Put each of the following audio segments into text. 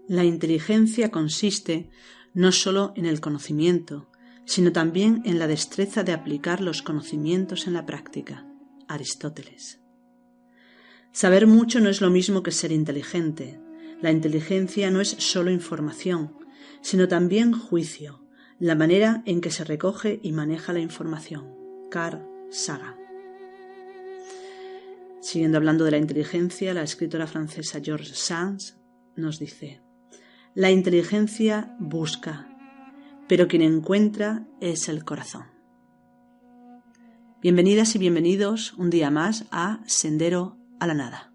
La inteligencia consiste no solo en el conocimiento, sino también en la destreza de aplicar los conocimientos en la práctica. Aristóteles. Saber mucho no es lo mismo que ser inteligente. La inteligencia no es solo información, sino también juicio, la manera en que se recoge y maneja la información. Carl Sagan. Siguiendo hablando de la inteligencia, la escritora francesa George Sand nos dice: la inteligencia busca, pero quien encuentra es el corazón. Bienvenidas y bienvenidos un día más a Sendero a la Nada.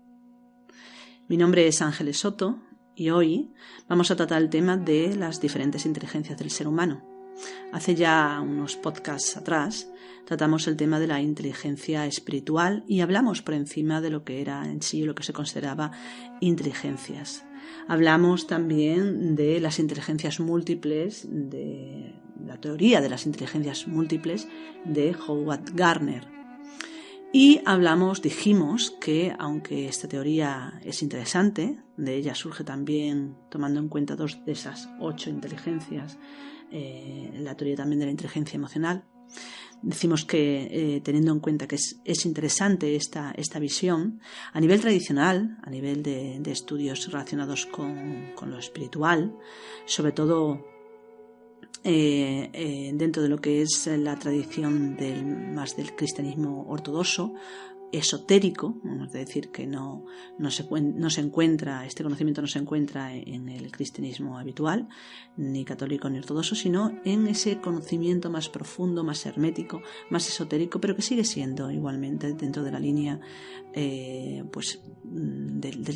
Mi nombre es Ángeles Soto y hoy vamos a tratar el tema de las diferentes inteligencias del ser humano. Hace ya unos podcasts atrás tratamos el tema de la inteligencia espiritual y hablamos por encima de lo que era en sí lo que se consideraba inteligencias. Hablamos también de las inteligencias múltiples, de la teoría de las inteligencias múltiples de Howard Gardner. Y dijimos que aunque esta teoría es interesante, de ella surge también, tomando en cuenta 2 de esas 8 inteligencias, la teoría también de la inteligencia emocional, decimos que teniendo en cuenta que es interesante esta visión, a nivel tradicional, a nivel de estudios relacionados con lo espiritual, sobre todo dentro de lo que es la tradición más del cristianismo ortodoxo, esotérico, es decir, que no se encuentra, este conocimiento no se encuentra en el cristianismo habitual, ni católico ni ortodoxo, sino en ese conocimiento más profundo, más hermético, más esotérico, pero que sigue siendo igualmente dentro de la línea del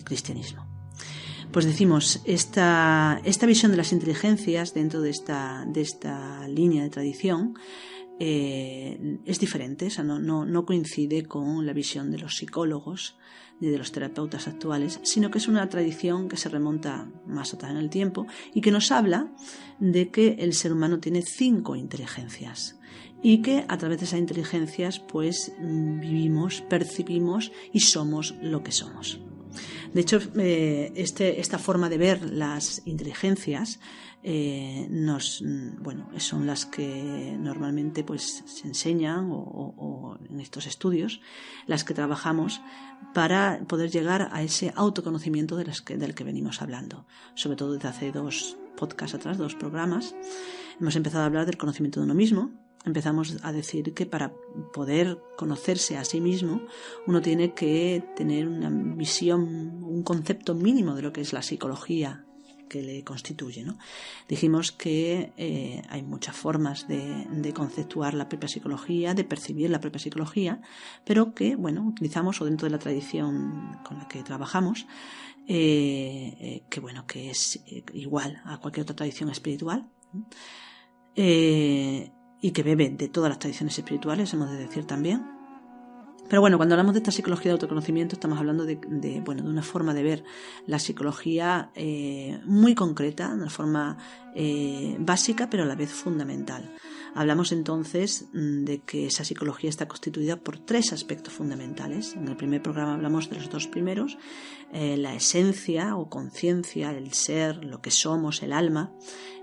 cristianismo. Pues decimos, esta visión de las inteligencias dentro de esta línea de tradición es diferente, o sea, no coincide con la visión de los psicólogos ni de los terapeutas actuales, sino que es una tradición que se remonta más atrás en el tiempo y que nos habla de que el ser humano tiene 5 inteligencias y que a través de esas inteligencias pues vivimos, percibimos y somos lo que somos. De hecho, esta forma de ver las inteligencias son las que normalmente pues se enseñan o en estos estudios, las que trabajamos para poder llegar a ese autoconocimiento del que venimos hablando. Sobre todo desde hace 2 podcasts atrás, 2 programas, hemos empezado a hablar del conocimiento de uno mismo. Empezamos a decir que para poder conocerse a sí mismo uno tiene que tener una visión, un concepto mínimo de lo que es la psicología que le constituye, ¿no? Dijimos que hay muchas formas de conceptuar la propia psicología, de percibir la propia psicología, pero que, utilizamos, o dentro de la tradición con la que trabajamos, que es igual a cualquier otra tradición espiritual, y que bebe de todas las tradiciones espirituales, hemos de decir también. Pero cuando hablamos de esta psicología de autoconocimiento estamos hablando de una forma de ver la psicología muy concreta, de una forma básica pero a la vez fundamental. Hablamos entonces de que esa psicología está constituida por 3 aspectos fundamentales. En el primer programa hablamos de los 2 primeros, la esencia o conciencia, el ser, lo que somos, el alma,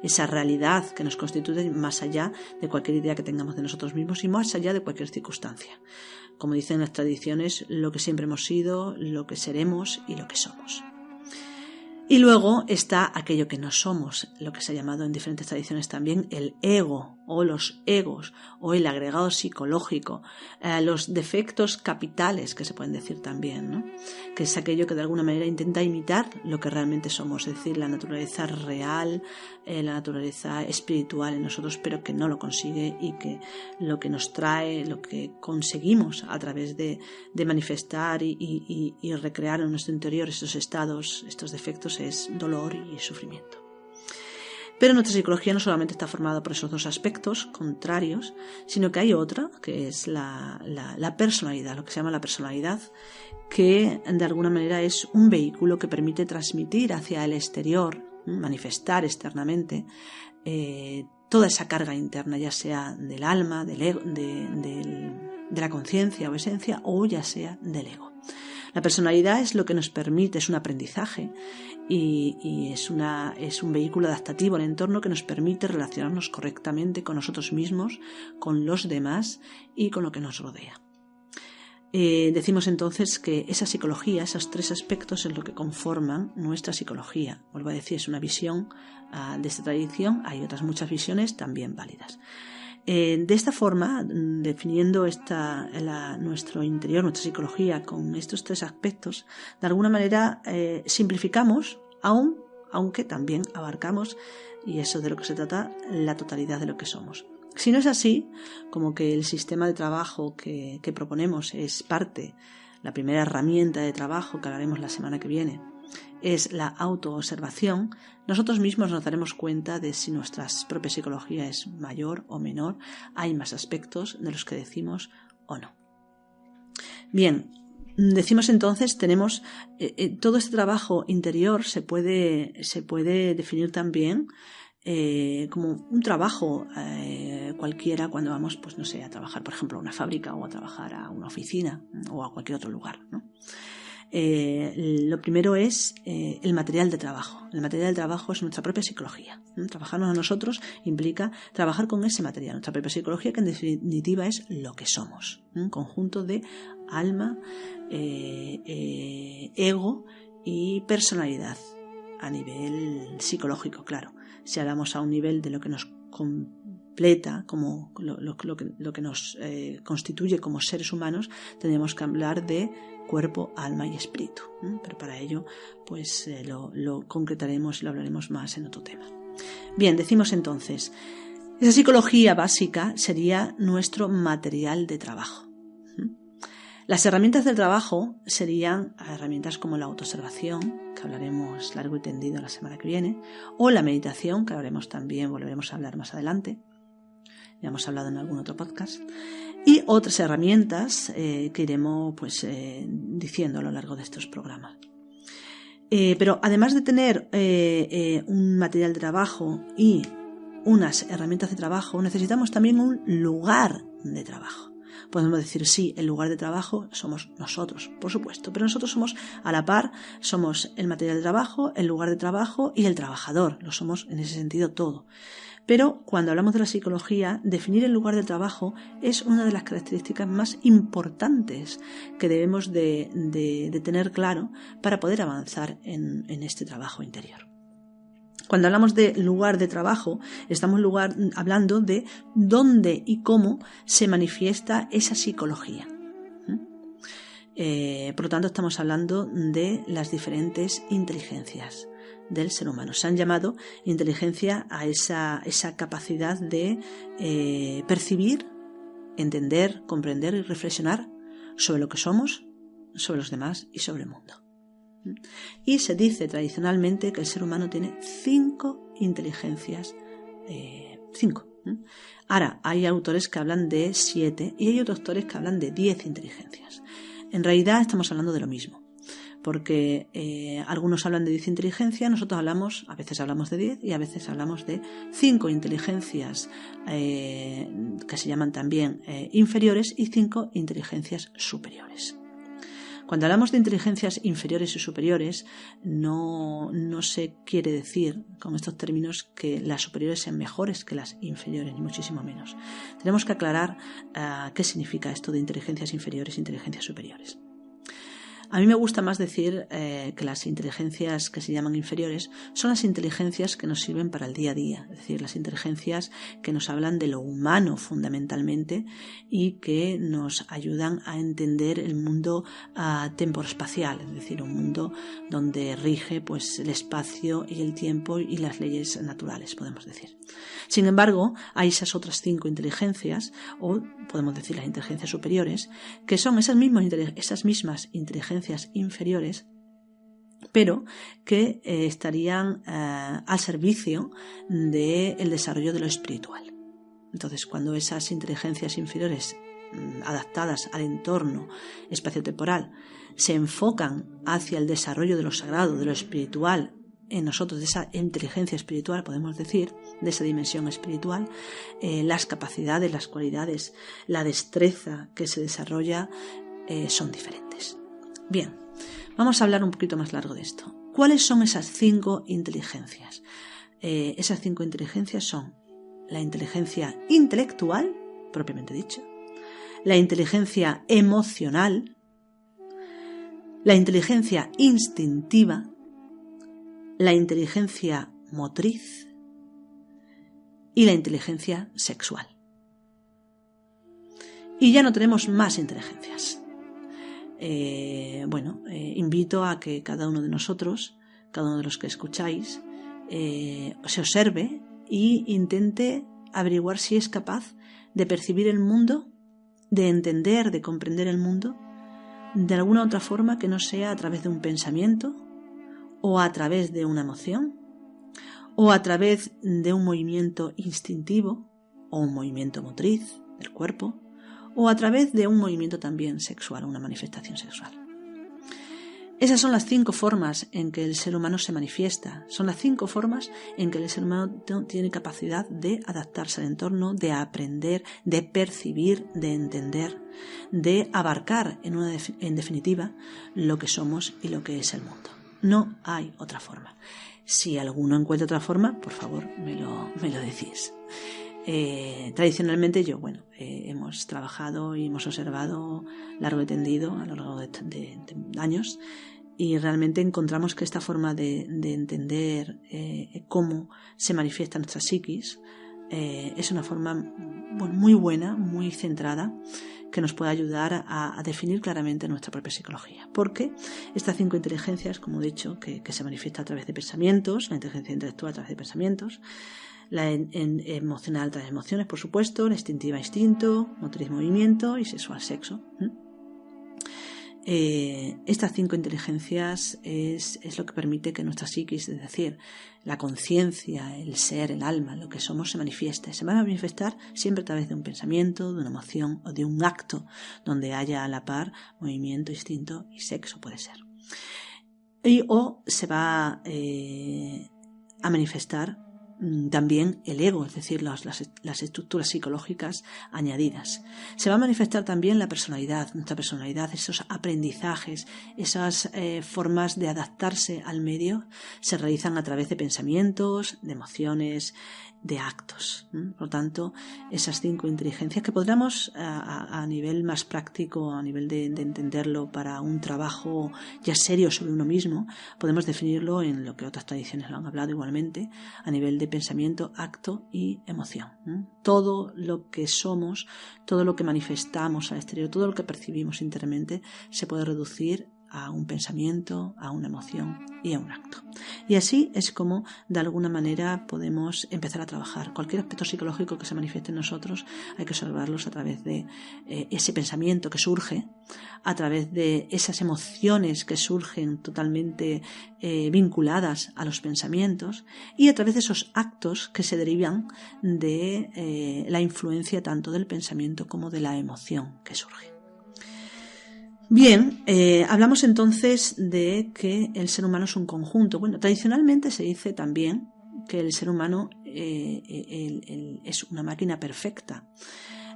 esa realidad que nos constituye más allá de cualquier idea que tengamos de nosotros mismos y más allá de cualquier circunstancia. Como dicen las tradiciones, lo que siempre hemos sido, lo que seremos y lo que somos. Y luego está aquello que no somos, lo que se ha llamado en diferentes tradiciones también el ego o los egos o el agregado psicológico, los defectos capitales que se pueden decir también, ¿no? Que es aquello que de alguna manera intenta imitar lo que realmente somos, es decir, la naturaleza real, la naturaleza espiritual en nosotros, pero que no lo consigue y que lo que nos trae, lo que conseguimos a través de manifestar y recrear en nuestro interior estos estados, estos defectos, es dolor y sufrimiento. Pero nuestra psicología no solamente está formada por esos 2 aspectos contrarios, sino que hay otra, que es la personalidad, lo que se llama la personalidad, que de alguna manera es un vehículo que permite transmitir hacia el exterior, manifestar externamente toda esa carga interna, ya sea del alma, del ego, de la conciencia o esencia, o ya sea del ego. La personalidad es lo que nos permite, es un aprendizaje y es un vehículo adaptativo al entorno que nos permite relacionarnos correctamente con nosotros mismos, con los demás y con lo que nos rodea. Decimos entonces que esa psicología, esos 3 aspectos es lo que conforman nuestra psicología. Vuelvo a decir, es una visión de esta tradición, hay otras muchas visiones también válidas. De esta forma, definiendo nuestro interior, nuestra psicología con estos 3 aspectos, de alguna manera simplificamos, aunque también abarcamos, y eso de lo que se trata, la totalidad de lo que somos. Si no es así, como que el sistema de trabajo que proponemos es parte, la primera herramienta de trabajo que hablaremos la semana que viene, es la autoobservación, nosotros mismos nos daremos cuenta de si nuestra propia psicología es mayor o menor, hay más aspectos de los que decimos o no. Bien, decimos entonces, tenemos todo este trabajo interior se puede definir también como un trabajo cualquiera cuando vamos, pues no sé, a trabajar, por ejemplo, a una fábrica o a trabajar a una oficina o a cualquier otro lugar, ¿no? Lo primero es el material de trabajo. El material de trabajo es nuestra propia psicología. Trabajarnos a nosotros implica trabajar con ese material, nuestra propia psicología, que en definitiva es lo que somos. Un conjunto de alma, ego y personalidad a nivel psicológico, claro. Si hablamos a un nivel de lo que nos completa, como lo que nos constituye como seres humanos, tendríamos que hablar de cuerpo, alma y espíritu. Pero para ello pues lo concretaremos y lo hablaremos más en otro tema. Bien, decimos entonces, esa psicología básica sería nuestro material de trabajo. Las herramientas del trabajo serían herramientas como la autoobservación, que hablaremos largo y tendido la semana que viene, o la meditación, que hablaremos también, volveremos a hablar más adelante, ya hemos hablado en algún otro podcast, y otras herramientas que iremos diciendo a lo largo de estos programas. Pero además de tener un material de trabajo y unas herramientas de trabajo, necesitamos también un lugar de trabajo. Podemos decir, sí, el lugar de trabajo somos nosotros, por supuesto, pero nosotros somos a la par, somos el material de trabajo, el lugar de trabajo y el trabajador, lo somos en ese sentido todo. Pero cuando hablamos de la psicología, definir el lugar de trabajo es una de las características más importantes que debemos de tener claro para poder avanzar en este trabajo interior. Cuando hablamos de lugar de trabajo, estamos hablando de dónde y cómo se manifiesta esa psicología. Por lo tanto, estamos hablando de las diferentes inteligencias del ser humano. Se han llamado inteligencia a esa capacidad de percibir, entender, comprender y reflexionar sobre lo que somos, sobre los demás y sobre el mundo. Y se dice tradicionalmente que el ser humano tiene 5 inteligencias. 5. Ahora, hay autores que hablan de 7 y hay otros autores que hablan de 10 inteligencias. En realidad estamos hablando de lo mismo, porque algunos hablan de 10 inteligencias, nosotros a veces hablamos de 10 y a veces hablamos de 5 inteligencias que se llaman también inferiores y 5 inteligencias superiores. Cuando hablamos de inteligencias inferiores y superiores, no se quiere decir con estos términos que las superiores sean mejores que las inferiores, ni muchísimo menos. Tenemos que aclarar qué significa esto de inteligencias inferiores e inteligencias superiores. A mí me gusta más decir que las inteligencias que se llaman inferiores son las inteligencias que nos sirven para el día a día, es decir, las inteligencias que nos hablan de lo humano fundamentalmente y que nos ayudan a entender el mundo temporoespacial, es decir, un mundo donde rige pues el espacio y el tiempo y las leyes naturales, podemos decir. Sin embargo, hay esas otras 5 inteligencias, o podemos decir las inteligencias superiores, que son esas mismas inteligencias inferiores, pero que estarían al servicio del desarrollo de lo espiritual. Entonces, cuando esas inteligencias inferiores adaptadas al entorno espaciotemporal se enfocan hacia el desarrollo de lo sagrado, de lo espiritual, en nosotros, de esa inteligencia espiritual, podemos decir, de esa dimensión espiritual, las capacidades, las cualidades, la destreza que se desarrolla son diferentes. Bien, Vamos a hablar un poquito más largo de esto. ¿Cuáles son esas 5 inteligencias? Esas 5 inteligencias son la inteligencia intelectual, propiamente dicha, la inteligencia emocional, la inteligencia instintiva, la inteligencia motriz y la inteligencia sexual. Y ya no tenemos más inteligencias. Invito a que cada uno de nosotros, cada uno de los que escucháis, se observe e intente averiguar si es capaz de percibir el mundo, de entender, de comprender el mundo de alguna otra forma que no sea a través de un pensamiento o a través de una emoción o a través de un movimiento instintivo o un movimiento motriz del cuerpo o a través de un movimiento también sexual, una manifestación sexual. Esas son las 5 formas en que el ser humano se manifiesta. Son las 5 formas en que el ser humano tiene capacidad de adaptarse al entorno, de aprender, de percibir, de entender, de abarcar en definitiva lo que somos y lo que es el mundo. No hay otra forma. Si alguno encuentra otra forma, por favor, me lo decís. Tradicionalmente hemos trabajado y hemos observado largo y tendido a lo largo de años y realmente encontramos que esta forma de entender cómo se manifiesta nuestra psiquis es una forma muy buena, muy centrada, que nos puede ayudar a definir claramente nuestra propia psicología. Porque estas 5 inteligencias, como he dicho, que se manifiesta a través de pensamientos, la inteligencia intelectual a través de pensamientos, la emocional a través de emociones, por supuesto, la instintiva instinto, motriz movimiento y sexual sexo. Estas 5 inteligencias es lo que permite que nuestra psiquis, es decir, la conciencia, el ser, el alma, lo que somos, se manifieste. Se va a manifestar siempre a través de un pensamiento, de una emoción o de un acto donde haya a la par movimiento, instinto y sexo, puede ser. O se va a manifestar también el ego, es decir, las estructuras psicológicas añadidas. Se va a manifestar también la personalidad, nuestra personalidad, esos aprendizajes, esas formas de adaptarse al medio se realizan a través de pensamientos, de emociones, de actos. Por lo tanto, esas 5 inteligencias que podríamos a nivel más práctico, a nivel de entenderlo para un trabajo ya serio sobre uno mismo, podemos definirlo en lo que otras tradiciones lo han hablado igualmente, a nivel de pensamiento, acto y emoción. Todo lo que somos, todo lo que manifestamos al exterior, todo lo que percibimos internamente se puede reducir a un pensamiento, a una emoción y a un acto. Y así es como de alguna manera podemos empezar a trabajar. Cualquier aspecto psicológico que se manifieste en nosotros hay que observarlos a través de ese pensamiento que surge, a través de esas emociones que surgen totalmente vinculadas a los pensamientos y a través de esos actos que se derivan de la influencia tanto del pensamiento como de la emoción que surge. Bien, hablamos entonces de que el ser humano es un conjunto. Bueno, tradicionalmente se dice también que el ser humano es una máquina perfecta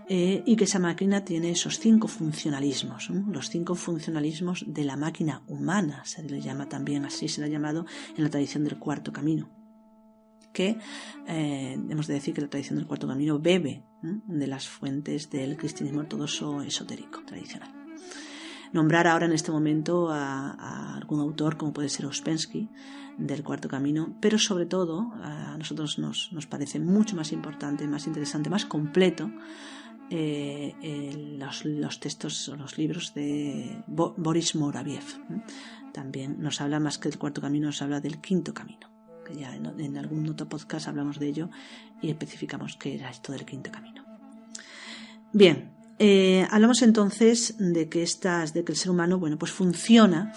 y que esa máquina tiene esos 5 funcionalismos, ¿no? Los 5 funcionalismos de la máquina humana, se le llama también, así se le ha llamado en la tradición del Cuarto Camino. Que hemos de decir que la tradición del Cuarto Camino bebe de las fuentes del cristianismo ortodoxo esotérico tradicional. Nombrar ahora en este momento a algún autor como puede ser Ouspensky del Cuarto Camino, pero sobre todo a nosotros nos parece mucho más importante, más interesante, más completo los textos o los libros de Boris Moraviev. También nos habla más que del Cuarto Camino, nos habla del Quinto Camino, que ya en algún otro podcast hablamos de ello y especificamos qué era esto del Quinto Camino. Bien. Hablamos entonces de que el ser humano, pues funciona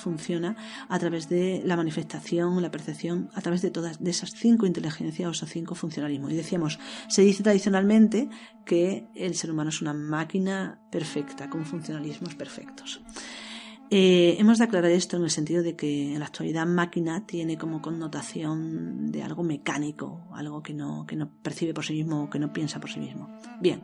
a través de la manifestación, la percepción, a través de todas de esas 5 inteligencias o esos 5 funcionalismos. Y decíamos, se dice tradicionalmente que el ser humano es una máquina perfecta, con funcionalismos perfectos. Hemos de aclarar esto en el sentido de que en la actualidad máquina tiene como connotación de algo mecánico, algo que no percibe por sí mismo o que no piensa por sí mismo. Bien.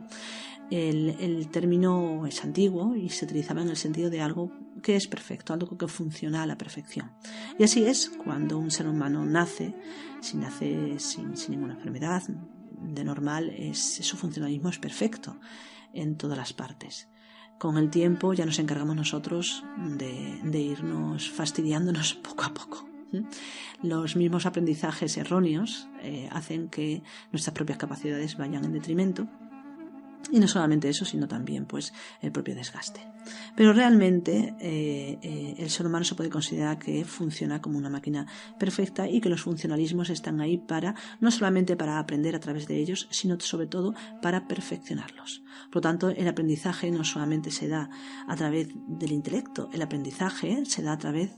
El término es antiguo y se utilizaba en el sentido de algo que es perfecto, algo que funciona a la perfección. Y así es cuando un ser humano nace sin ninguna enfermedad. De normal, su funcionalismo es perfecto en todas las partes. Con el tiempo ya nos encargamos nosotros de irnos fastidiándonos poco a poco. Los mismos aprendizajes erróneos hacen que nuestras propias capacidades vayan en detrimento. Y no solamente eso, sino también pues el propio desgaste. Pero realmente el ser humano se puede considerar que funciona como una máquina perfecta y que los funcionalismos están ahí no solamente para aprender a través de ellos, sino sobre todo para perfeccionarlos. Por lo tanto, el aprendizaje no solamente se da a través del intelecto, el aprendizaje se da a través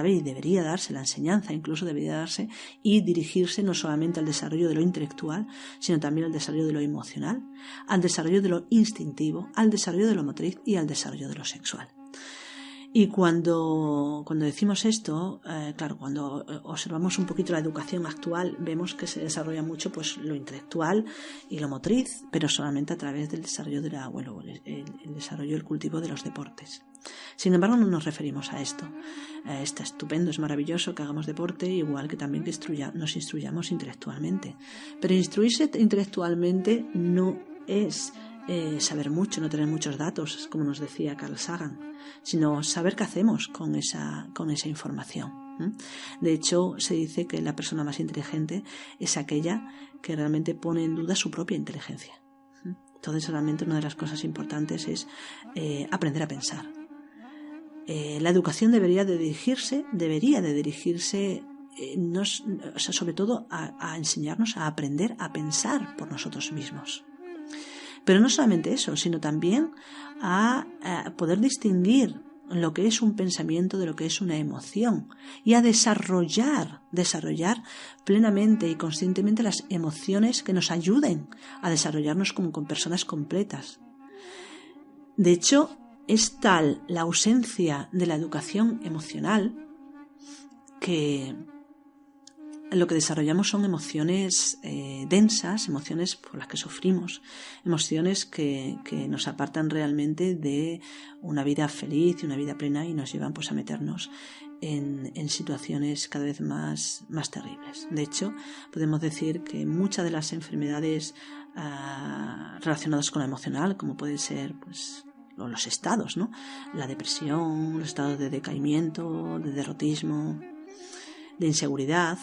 y debería darse, la enseñanza incluso debería darse y dirigirse no solamente al desarrollo de lo intelectual, sino también al desarrollo de lo emocional, al desarrollo de lo instintivo, al desarrollo de lo motriz y al desarrollo de lo sexual. Y cuando decimos esto, claro, cuando observamos un poquito la educación actual, vemos que se desarrolla mucho pues lo intelectual y lo motriz, pero solamente a través del desarrollo el desarrollo y el cultivo de los deportes. Sin embargo, no nos referimos a esto. Está estupendo, es maravilloso que hagamos deporte, igual que también que nos instruyamos intelectualmente. Pero instruirse intelectualmente no es saber mucho, no tener muchos datos, como nos decía Carl Sagan, sino saber qué hacemos con esa información. De hecho, se dice que la persona más inteligente es aquella que realmente pone en duda su propia inteligencia. Entonces, realmente una de las cosas importantes es aprender a pensar. La educación debería de dirigirse sobre todo a enseñarnos a aprender a pensar por nosotros mismos. Pero no solamente eso, sino también a poder distinguir lo que es un pensamiento de lo que es una emoción y a desarrollar plenamente y conscientemente las emociones que nos ayuden a desarrollarnos como personas completas. De hecho, es tal la ausencia de la educación emocional que lo que desarrollamos son emociones densas, emociones por las que sufrimos, emociones que nos apartan realmente de una vida feliz y una vida plena y nos llevan pues a meternos en situaciones cada vez más terribles. De hecho, podemos decir que muchas de las enfermedades relacionadas con lo emocional, como pueden ser pues los estados, ¿no? La depresión, los estados de decaimiento, de derrotismo, de inseguridad,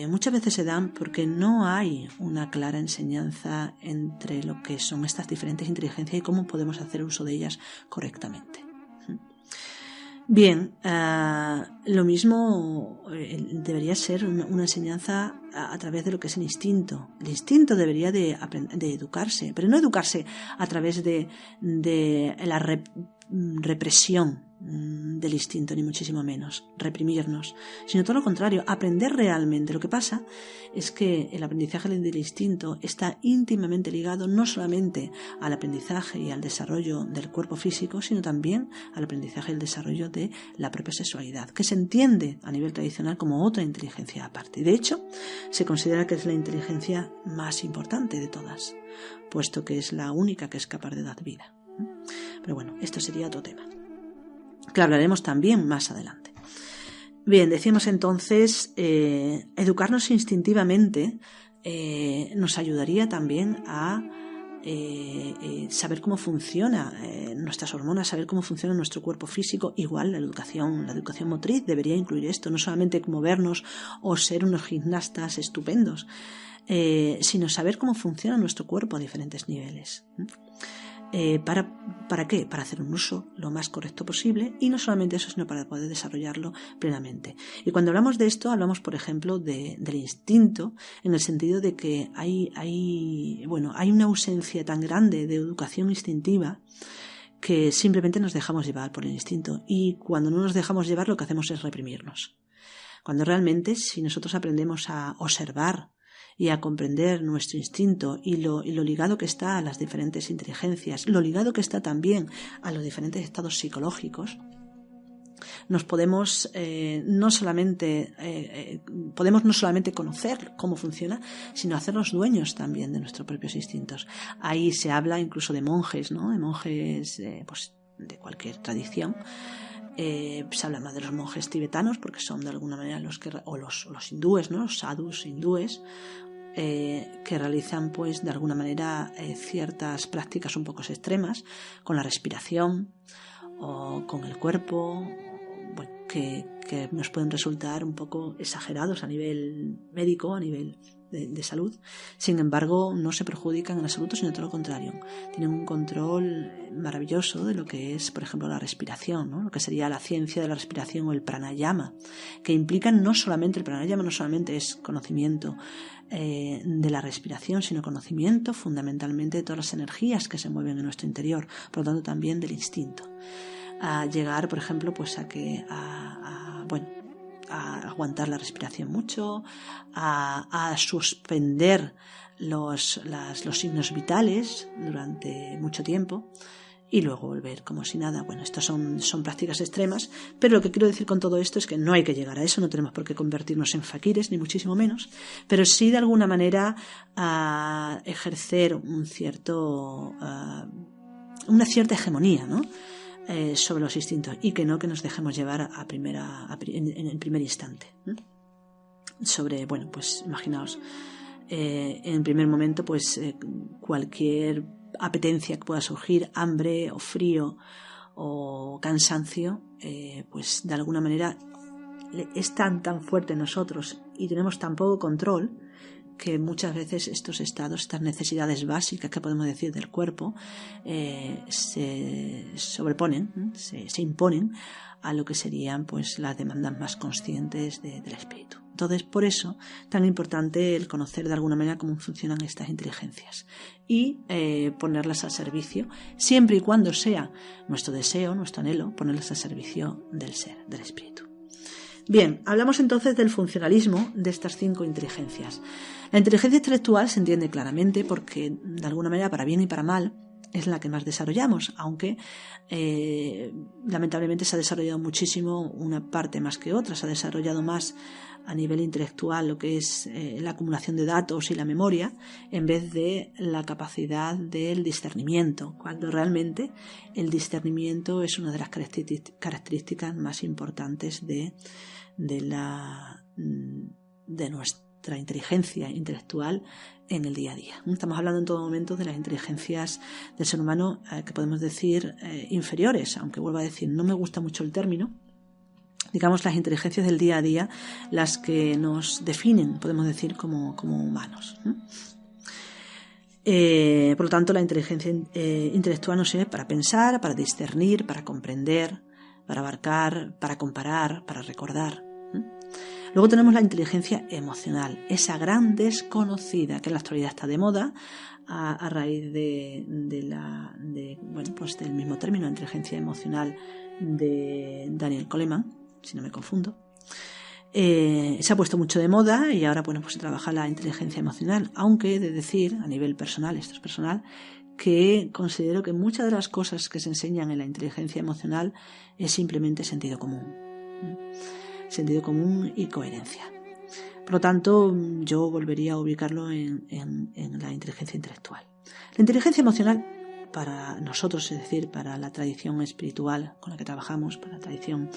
muchas veces se dan porque no hay una clara enseñanza entre lo que son estas diferentes inteligencias y cómo podemos hacer uso de ellas correctamente. Bien, lo mismo debería ser una enseñanza a través de lo que es el instinto. El instinto debería de educarse, pero no educarse a través de la represión del instinto, ni muchísimo menos, reprimirnos, sino todo lo contrario, aprender realmente. Lo que pasa es que el aprendizaje del instinto está íntimamente ligado no solamente al aprendizaje y al desarrollo del cuerpo físico, sino también al aprendizaje y el desarrollo de la propia sexualidad, que se entiende a nivel tradicional como otra inteligencia aparte. Y de hecho, se considera que es la inteligencia más importante de todas, puesto que es la única que es capaz de dar vida. Pero bueno, esto sería otro tema que hablaremos también más adelante. Bien, decíamos entonces, educarnos instintivamente nos ayudaría también a saber cómo funciona nuestras hormonas, saber cómo funciona nuestro cuerpo físico. Igual la educación motriz debería incluir esto, no solamente movernos o ser unos gimnastas estupendos, sino saber cómo funciona nuestro cuerpo a diferentes niveles. ¿Para qué? Para hacer un uso lo más correcto posible, y no solamente eso, sino para poder desarrollarlo plenamente. Y cuando hablamos de esto, hablamos, por ejemplo, del instinto, en el sentido de que hay una ausencia tan grande de educación instintiva que simplemente nos dejamos llevar por el instinto, y cuando no nos dejamos llevar lo que hacemos es reprimirnos. Cuando realmente, si nosotros aprendemos a observar y a comprender nuestro instinto y lo ligado que está a las diferentes inteligencias, lo ligado que está también a los diferentes estados psicológicos, nos podemos no solamente conocer cómo funciona, sino hacernos dueños también de nuestros propios instintos. Ahí se habla incluso de monjes, ¿no? De monjes pues de cualquier tradición. Se habla más de los monjes tibetanos, porque son de alguna manera los hindúes, ¿no? Los sadhus hindúes, que realizan pues de alguna manera ciertas prácticas un poco extremas con la respiración o con el cuerpo, bueno, que nos pueden resultar un poco exagerados a nivel médico, a nivel de salud. Sin embargo, no se perjudican en absoluto, sino todo lo contrario. Tienen un control maravilloso de lo que es, por ejemplo, la respiración, ¿no? Lo que sería la ciencia de la respiración o el pranayama, que implican no solamente, el pranayama no solamente es conocimiento de la respiración, sino conocimiento fundamentalmente de todas las energías que se mueven en nuestro interior, por lo tanto también del instinto. A llegar, por ejemplo, pues a aguantar la respiración mucho, a suspender los signos vitales durante mucho tiempo y luego volver como si nada. Bueno, estas son prácticas extremas, pero lo que quiero decir con todo esto es que no hay que llegar a eso, no tenemos por qué convertirnos en faquires, ni muchísimo menos, pero sí de alguna manera a ejercer una cierta hegemonía, ¿no? Sobre los instintos, y que nos dejemos llevar en el primer instante, ¿no? Sobre, bueno, pues imaginaos, en el primer momento, pues cualquier apetencia que pueda surgir, hambre o frío o cansancio, pues de alguna manera es tan fuerte en nosotros y tenemos tan poco control que muchas veces estos estados, estas necesidades básicas que podemos decir del cuerpo, se sobreponen, se imponen a lo que serían pues las demandas más conscientes del espíritu. Entonces, por eso, tan importante el conocer de alguna manera cómo funcionan estas inteligencias y ponerlas al servicio, siempre y cuando sea nuestro deseo, nuestro anhelo, ponerlas al servicio del ser, del espíritu. Bien, hablamos entonces del funcionalismo de estas 5 inteligencias. La inteligencia intelectual se entiende claramente porque, de alguna manera, para bien y para mal, es la que más desarrollamos, aunque lamentablemente se ha desarrollado muchísimo una parte más que otra. Se ha desarrollado más a nivel intelectual lo que es la acumulación de datos y la memoria, en vez de la capacidad del discernimiento, cuando realmente el discernimiento es una de las características más importantes de nuestra inteligencia intelectual en el día a día. Estamos hablando en todo momento de las inteligencias del ser humano que podemos decir inferiores, aunque vuelvo a decir, no me gusta mucho el término. Digamos, las inteligencias del día a día, las que nos definen, podemos decir, como humanos. Por lo tanto, la inteligencia intelectual nos sirve para pensar, para discernir, para comprender, para abarcar, para comparar, para recordar. Luego tenemos la inteligencia emocional, esa gran desconocida que en la actualidad está de moda a raíz del mismo término, inteligencia emocional de Daniel Goleman, si no me confundo. Se ha puesto mucho de moda y ahora pues se trabaja la inteligencia emocional, aunque he de decir a nivel personal, esto es personal, que considero que muchas de las cosas que se enseñan en la inteligencia emocional es simplemente sentido común y coherencia. Por lo tanto, yo volvería a ubicarlo en la inteligencia intelectual. La inteligencia emocional, para nosotros, es decir, para la tradición espiritual con la que trabajamos, para la tradición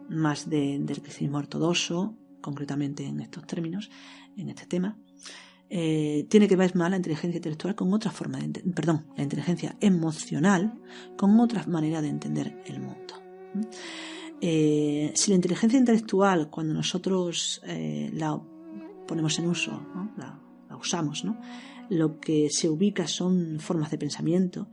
más del cristianismo ortodoxo, concretamente en estos términos, en este tema, tiene que ver más la inteligencia intelectual con otra forma la inteligencia emocional con otra manera de entender el mundo. Si la inteligencia intelectual, cuando nosotros la ponemos en uso, ¿no? la usamos, ¿no? Lo que se ubica son formas de pensamiento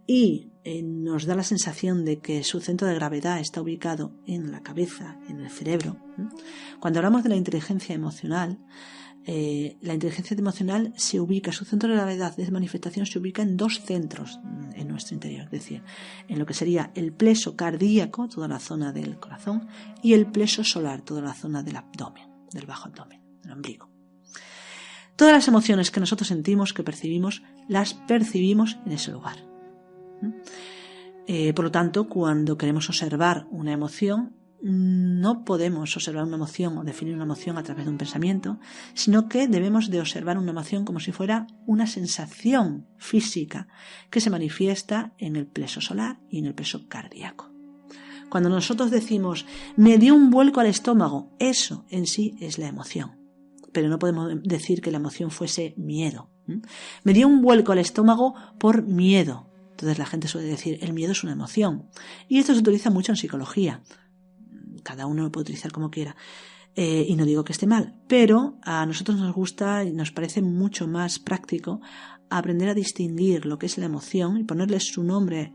y nos da la sensación de que su centro de gravedad está ubicado en la cabeza, en el cerebro. Cuando hablamos de la inteligencia emocional, la inteligencia emocional se ubica, su centro de gravedad de manifestación se ubica en 2 centros en nuestro interior, es decir, en lo que sería el plexo cardíaco, toda la zona del corazón, y el plexo solar, toda la zona del abdomen, del bajo abdomen, del ombligo. Todas las emociones que nosotros sentimos, que percibimos, las percibimos en ese lugar. Por lo tanto, cuando queremos observar una emoción, no podemos observar una emoción o definir una emoción a través de un pensamiento, sino que debemos de observar una emoción como si fuera una sensación física que se manifiesta en el plexo solar y en el plexo cardíaco. Cuando nosotros decimos, me dio un vuelco al estómago, eso en sí es la emoción. Pero no podemos decir que la emoción fuese miedo. Me dio un vuelco al estómago por miedo. Entonces la gente suele decir, el miedo es una emoción. Y esto se utiliza mucho en psicología. Cada uno lo puede utilizar como quiera. Y no digo que esté mal, pero a nosotros nos gusta y nos parece mucho más práctico aprender a distinguir lo que es la emoción y ponerle su nombre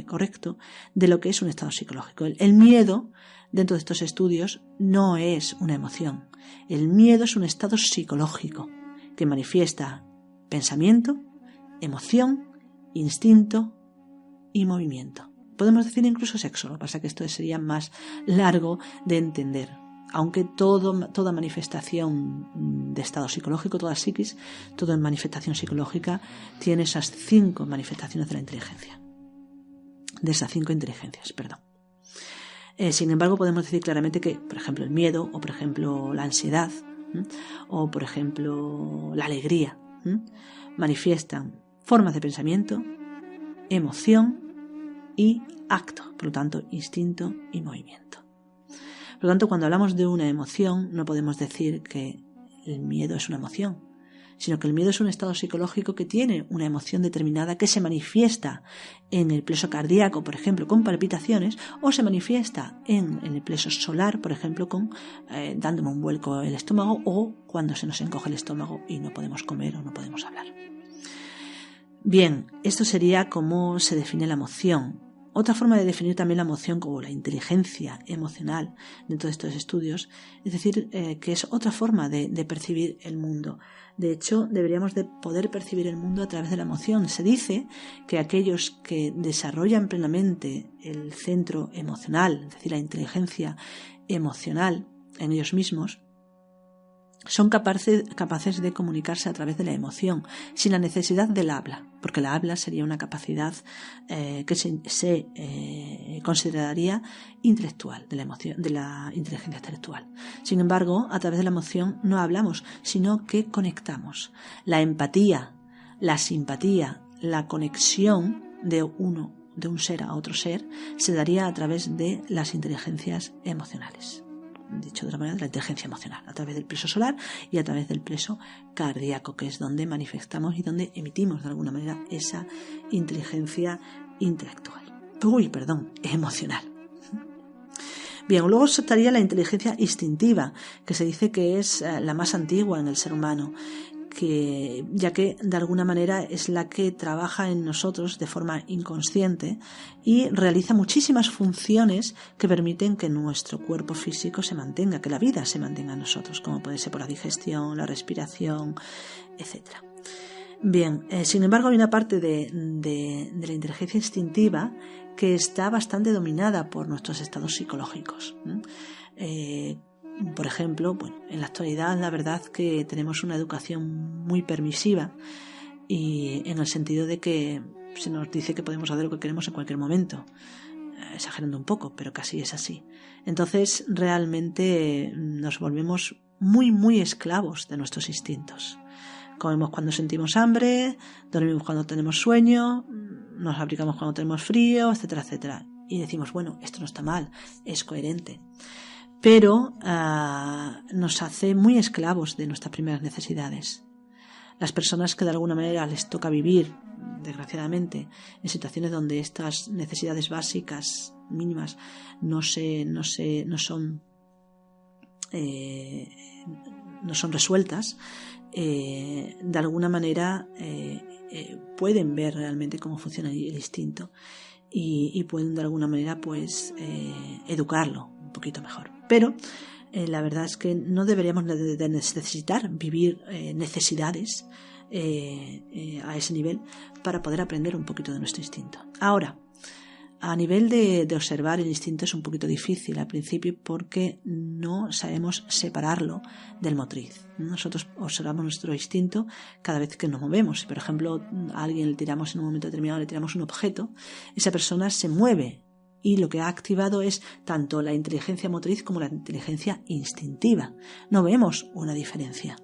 correcto de lo que es un estado psicológico. El miedo, dentro de estos estudios, no es una emoción. El miedo es un estado psicológico que manifiesta pensamiento, emoción, instinto y movimiento. Podemos decir incluso sexo, lo que pasa es que esto sería más largo de entender. Aunque toda manifestación de estado psicológico, toda psiquis, toda manifestación psicológica tiene esas 5 manifestaciones de la inteligencia. De esas 5 inteligencias, perdón. Sin embargo, podemos decir claramente que, por ejemplo, el miedo, o por ejemplo, la ansiedad, o por ejemplo, la alegría, manifiestan formas de pensamiento, emoción y acto, por lo tanto, instinto y movimiento. Por lo tanto, cuando hablamos de una emoción, no podemos decir que el miedo es una emoción, sino que el miedo es un estado psicológico que tiene una emoción determinada que se manifiesta en el plexo cardíaco, por ejemplo, con palpitaciones, o se manifiesta en el plexo solar, por ejemplo, con dándome un vuelco el estómago, o cuando se nos encoge el estómago y no podemos comer o no podemos hablar. Bien, esto sería cómo se define la emoción. Otra forma de definir también la emoción como la inteligencia emocional dentro de estos estudios, es decir, que es otra forma de percibir el mundo. De hecho, deberíamos de poder percibir el mundo a través de la emoción. Se dice que aquellos que desarrollan plenamente el centro emocional, es decir, la inteligencia emocional en ellos mismos, son capaces de comunicarse a través de la emoción, sin la necesidad del habla, porque la habla sería una capacidad que se consideraría intelectual, de la inteligencia intelectual. Sin embargo, a través de la emoción no hablamos, sino que conectamos. La empatía, la simpatía, la conexión de un ser a otro ser, se daría a través de las inteligencias emocionales. Dicho de otra manera, de la inteligencia emocional, a través del plexo solar y a través del plexo cardíaco, que es donde manifestamos y donde emitimos de alguna manera esa inteligencia emocional. Bien, luego estaría la inteligencia instintiva, que se dice que es la más antigua en el ser humano, ya que de alguna manera es la que trabaja en nosotros de forma inconsciente y realiza muchísimas funciones que permiten que nuestro cuerpo físico se mantenga, que la vida se mantenga en nosotros, como puede ser por la digestión, la respiración, etc. Bien, sin embargo hay una parte de la inteligencia instintiva que está bastante dominada por nuestros estados psicológicos. Por ejemplo, en la actualidad la verdad que tenemos una educación muy permisiva y en el sentido de que se nos dice que podemos hacer lo que queremos en cualquier momento, exagerando un poco, pero casi es así. Entonces realmente nos volvemos muy, muy esclavos de nuestros instintos. Comemos cuando sentimos hambre, dormimos cuando tenemos sueño, nos abrigamos cuando tenemos frío, etcétera, etcétera. Y decimos, bueno, esto no está mal, es coherente. Pero nos hace muy esclavos de nuestras primeras necesidades. Las personas que de alguna manera les toca vivir, desgraciadamente, en situaciones donde estas necesidades básicas, mínimas, no son resueltas, de alguna manera pueden ver realmente cómo funciona el instinto y pueden de alguna manera educarlo un poquito mejor. Pero la verdad es que no deberíamos de necesitar vivir necesidades a ese nivel para poder aprender un poquito de nuestro instinto. Ahora, a nivel de observar el instinto es un poquito difícil al principio porque no sabemos separarlo del motriz. Nosotros observamos nuestro instinto cada vez que nos movemos. Si, por ejemplo, a alguien le tiramos en un momento determinado, le tiramos un objeto, esa persona se mueve y lo que ha activado es tanto la inteligencia motriz como la inteligencia instintiva. No vemos una diferencia.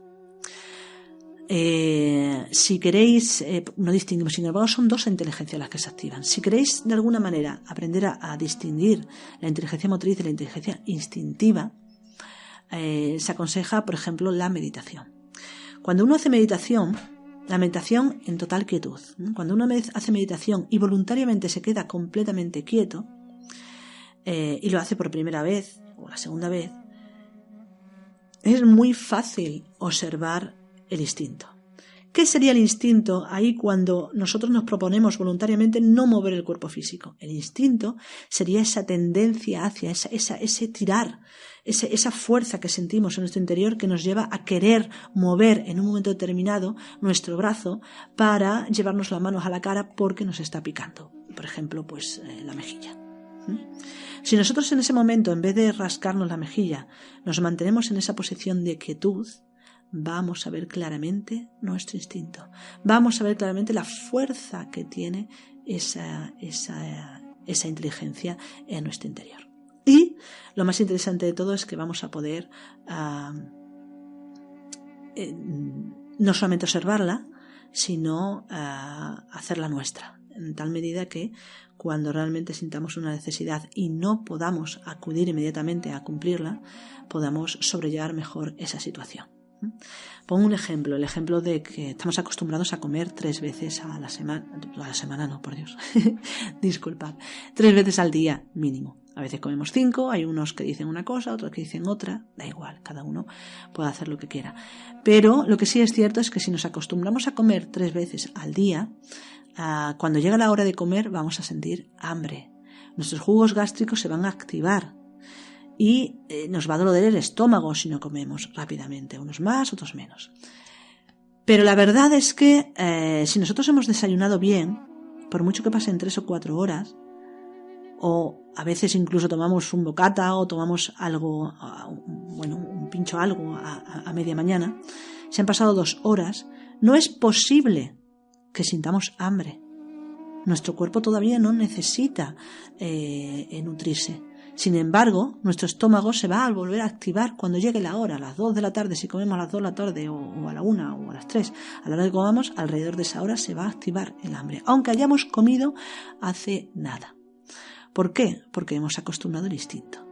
Si queréis, no distinguimos, sin embargo son dos inteligencias las que se activan. Si queréis de alguna manera aprender a distinguir la inteligencia motriz de la inteligencia instintiva, se aconseja, por ejemplo, la meditación. Cuando uno hace meditación, la meditación en total quietud, cuando uno hace meditación y voluntariamente se queda completamente quieto, y lo hace por primera vez o la segunda vez, es muy fácil observar el instinto. ¿Qué sería el instinto ahí cuando nosotros nos proponemos voluntariamente no mover el cuerpo físico? El instinto sería esa tendencia hacia ese tirar, esa fuerza que sentimos en nuestro interior que nos lleva a querer mover en un momento determinado nuestro brazo para llevarnos las manos a la cara porque nos está picando, por ejemplo, la mejilla. Si nosotros en ese momento, en vez de rascarnos la mejilla, nos mantenemos en esa posición de quietud, vamos a ver claramente nuestro instinto. Vamos a ver claramente la fuerza que tiene esa inteligencia en nuestro interior. Y lo más interesante de todo es que vamos a poder no solamente observarla, sino hacerla nuestra. En tal medida que cuando realmente sintamos una necesidad y no podamos acudir inmediatamente a cumplirla, podamos sobrellevar mejor esa situación. Pongo un ejemplo, el ejemplo de que estamos acostumbrados a comer 3 veces a la semana no, por Dios, disculpad, 3 veces al día mínimo. A veces comemos 5, hay unos que dicen una cosa, otros que dicen otra, da igual, cada uno puede hacer lo que quiera. Pero lo que sí es cierto es que si nos acostumbramos a comer 3 veces al día, cuando llega la hora de comer vamos a sentir hambre. Nuestros jugos gástricos se van a activar y nos va a doler el estómago si no comemos rápidamente, unos más, otros menos. Pero la verdad es que si nosotros hemos desayunado bien, por mucho que pasen 3 o 4 horas, o a veces incluso tomamos un bocata o tomamos algo, un pincho algo a media mañana, si han pasado 2 horas, no es posible que sintamos hambre. Nuestro cuerpo todavía no necesita nutrirse. Sin embargo, nuestro estómago se va a volver a activar cuando llegue la hora, a las 2 de la tarde, si comemos a las 2 de la tarde o a la 1 o a las 3. A la hora que comamos, alrededor de esa hora se va a activar el hambre, aunque hayamos comido hace nada. ¿Por qué? Porque hemos acostumbrado el instinto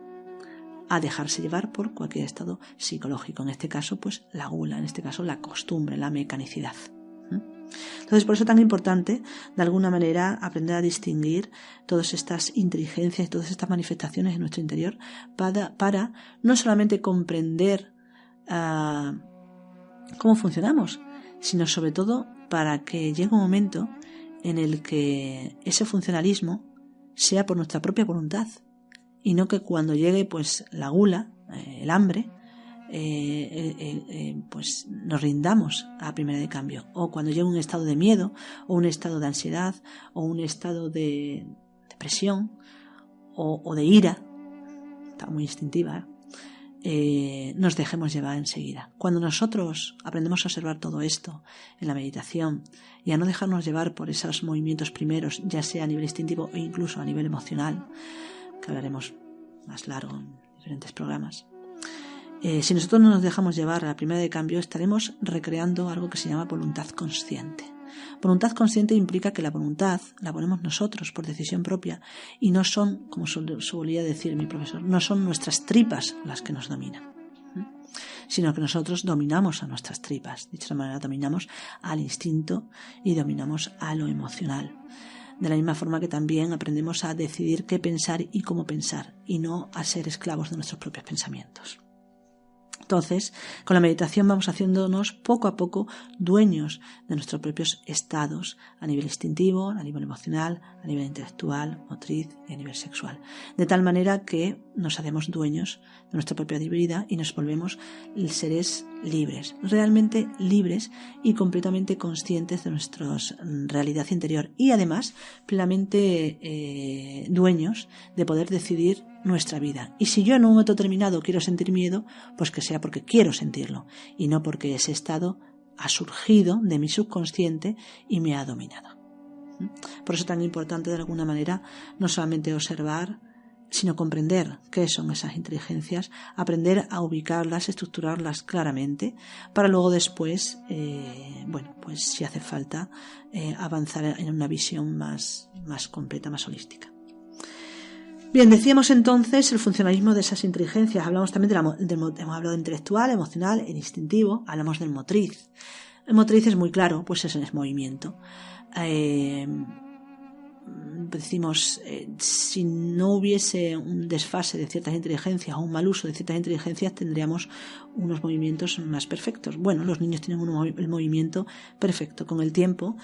a dejarse llevar por cualquier estado psicológico. En este caso, la gula, en este caso la costumbre, la mecanicidad. Entonces, por eso es tan importante, de alguna manera, aprender a distinguir todas estas inteligencias, todas estas manifestaciones en nuestro interior para no solamente comprender cómo funcionamos, sino sobre todo para que llegue un momento en el que ese funcionalismo sea por nuestra propia voluntad y no que cuando llegue la gula, el hambre, nos rindamos a primera de cambio, o cuando llegue un estado de miedo o un estado de ansiedad o un estado de depresión o de ira, está muy instintiva, nos dejemos llevar enseguida. Cuando nosotros aprendemos a observar todo esto en la meditación y a no dejarnos llevar por esos movimientos primeros, ya sea a nivel instintivo o incluso a nivel emocional, que hablaremos más largo en diferentes programas, si nosotros no nos dejamos llevar a la primera de cambio, estaremos recreando algo que se llama voluntad consciente. Voluntad consciente implica que la voluntad la ponemos nosotros por decisión propia y no son, como solía decir mi profesor, no son nuestras tripas las que nos dominan, sino que nosotros dominamos a nuestras tripas. De esta manera dominamos al instinto y dominamos a lo emocional. De la misma forma que también aprendemos a decidir qué pensar y cómo pensar y no a ser esclavos de nuestros propios pensamientos. Entonces, con la meditación vamos haciéndonos poco a poco dueños de nuestros propios estados a nivel instintivo, a nivel emocional, a nivel intelectual, motriz y a nivel sexual. De tal manera que nos hacemos dueños de nuestra propia vida y nos volvemos seres libres, realmente libres y completamente conscientes de nuestra realidad interior y además plenamente dueños de poder decidir nuestra vida. Y si yo en un momento determinado quiero sentir miedo, pues que sea porque quiero sentirlo y no porque ese estado ha surgido de mi subconsciente y me ha dominado. Por eso es tan importante de alguna manera no solamente observar, sino comprender qué son esas inteligencias, aprender a ubicarlas, estructurarlas claramente, para luego después, pues si hace falta, avanzar en una visión más completa, más holística. Bien, decíamos entonces el funcionalismo de esas inteligencias. Hablamos también hemos hablado de intelectual, emocional, el instintivo, hablamos del motriz. El motriz es muy claro, pues es movimiento. Decimos, si no hubiese un desfase de ciertas inteligencias o un mal uso de ciertas inteligencias, tendríamos unos movimientos más perfectos. Bueno, los niños tienen el movimiento perfecto. Con el tiempo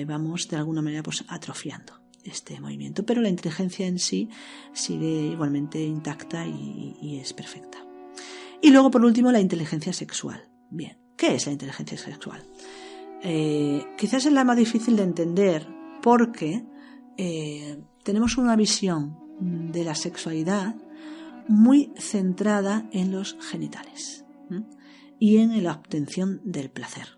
vamos de alguna manera pues atrofiando este movimiento, pero la inteligencia en sí sigue igualmente intacta y es perfecta. Y luego, por último, la inteligencia sexual. Bien, ¿qué es la inteligencia sexual? Quizás es la más difícil de entender porque tenemos una visión de la sexualidad muy centrada en los genitales y en la obtención del placer.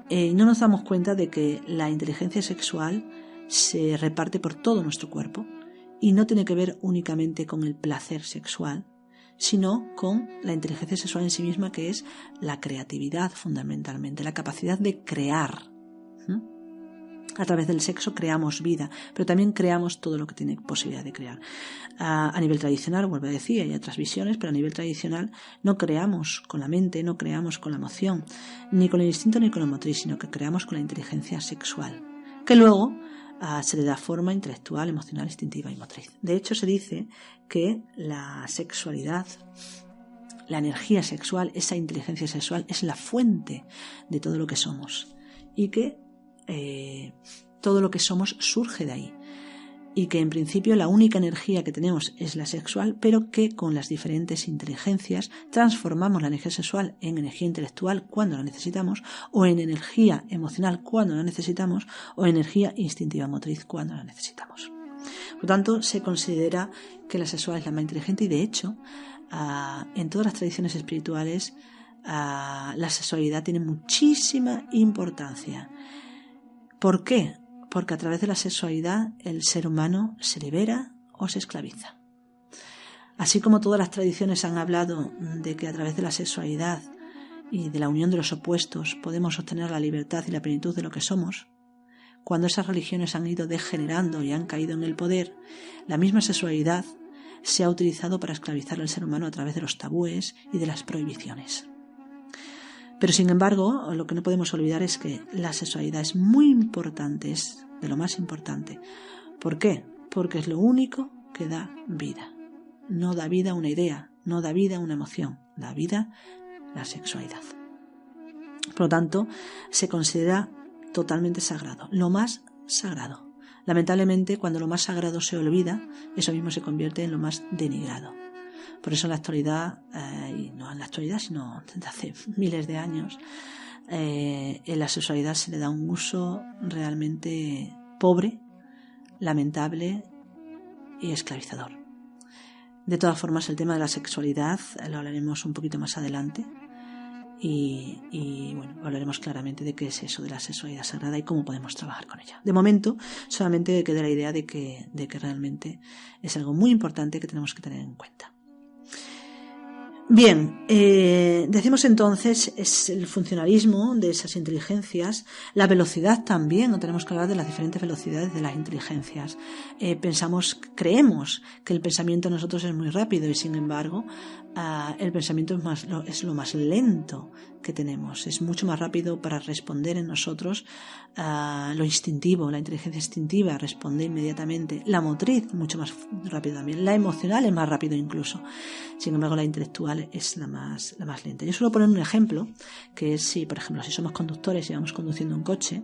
No nos damos cuenta de que la inteligencia sexual se reparte por todo nuestro cuerpo y no tiene que ver únicamente con el placer sexual, sino con la inteligencia sexual en sí misma, que es la creatividad fundamentalmente, la capacidad de crear. A través del sexo creamos vida, pero también creamos todo lo que tiene posibilidad de crear. A nivel tradicional, vuelvo a decir, hay otras visiones, pero a nivel tradicional no creamos con la mente, no creamos con la emoción, ni con el instinto ni con la motriz, sino que creamos con la inteligencia sexual, que luego se le da forma intelectual, emocional, instintiva y motriz. De hecho, se dice que la sexualidad, la energía sexual, esa inteligencia sexual es la fuente de todo lo que somos y que todo lo que somos surge de ahí, y que en principio la única energía que tenemos es la sexual, pero que con las diferentes inteligencias transformamos la energía sexual en energía intelectual cuando la necesitamos, o en energía emocional cuando la necesitamos, o en energía instintiva motriz cuando la necesitamos. Por lo tanto, se considera que la sexual es la más inteligente, y de hecho en todas las tradiciones espirituales la sexualidad tiene muchísima importancia. ¿Por qué? Porque a través de la sexualidad el ser humano se libera o se esclaviza. Así como todas las tradiciones han hablado de que a través de la sexualidad y de la unión de los opuestos podemos obtener la libertad y la plenitud de lo que somos, cuando esas religiones han ido degenerando y han caído en el poder, la misma sexualidad se ha utilizado para esclavizar al ser humano a través de los tabúes y de las prohibiciones. Pero sin embargo, lo que no podemos olvidar es que la sexualidad es muy importante, es de lo más importante. ¿Por qué? Porque es lo único que da vida. No da vida una idea, no da vida una emoción, da vida la sexualidad. Por lo tanto, se considera totalmente sagrado, lo más sagrado. Lamentablemente, cuando lo más sagrado se olvida, eso mismo se convierte en lo más denigrado. Por eso en la actualidad, y no en la actualidad, sino desde hace miles de años, en la sexualidad se le da un uso realmente pobre, lamentable y esclavizador. De todas formas, el tema de la sexualidad lo hablaremos un poquito más adelante y bueno, hablaremos claramente de qué es eso de la sexualidad sagrada y cómo podemos trabajar con ella. De momento, solamente queda la idea de que realmente es algo muy importante que tenemos que tener en cuenta. Bien, decimos entonces es el funcionalismo de esas inteligencias, la velocidad también, no tenemos que hablar de las diferentes velocidades de las inteligencias. Creemos que el pensamiento de nosotros es muy rápido y sin embargo el pensamiento es lo más lento que tenemos, es mucho más rápido para responder en nosotros lo instintivo, la inteligencia instintiva responde inmediatamente, la motriz mucho más rápido también, la emocional es más rápido incluso, sin embargo la intelectual es la más lenta. Yo suelo poner un ejemplo, que es si, por ejemplo, si somos conductores y vamos conduciendo un coche,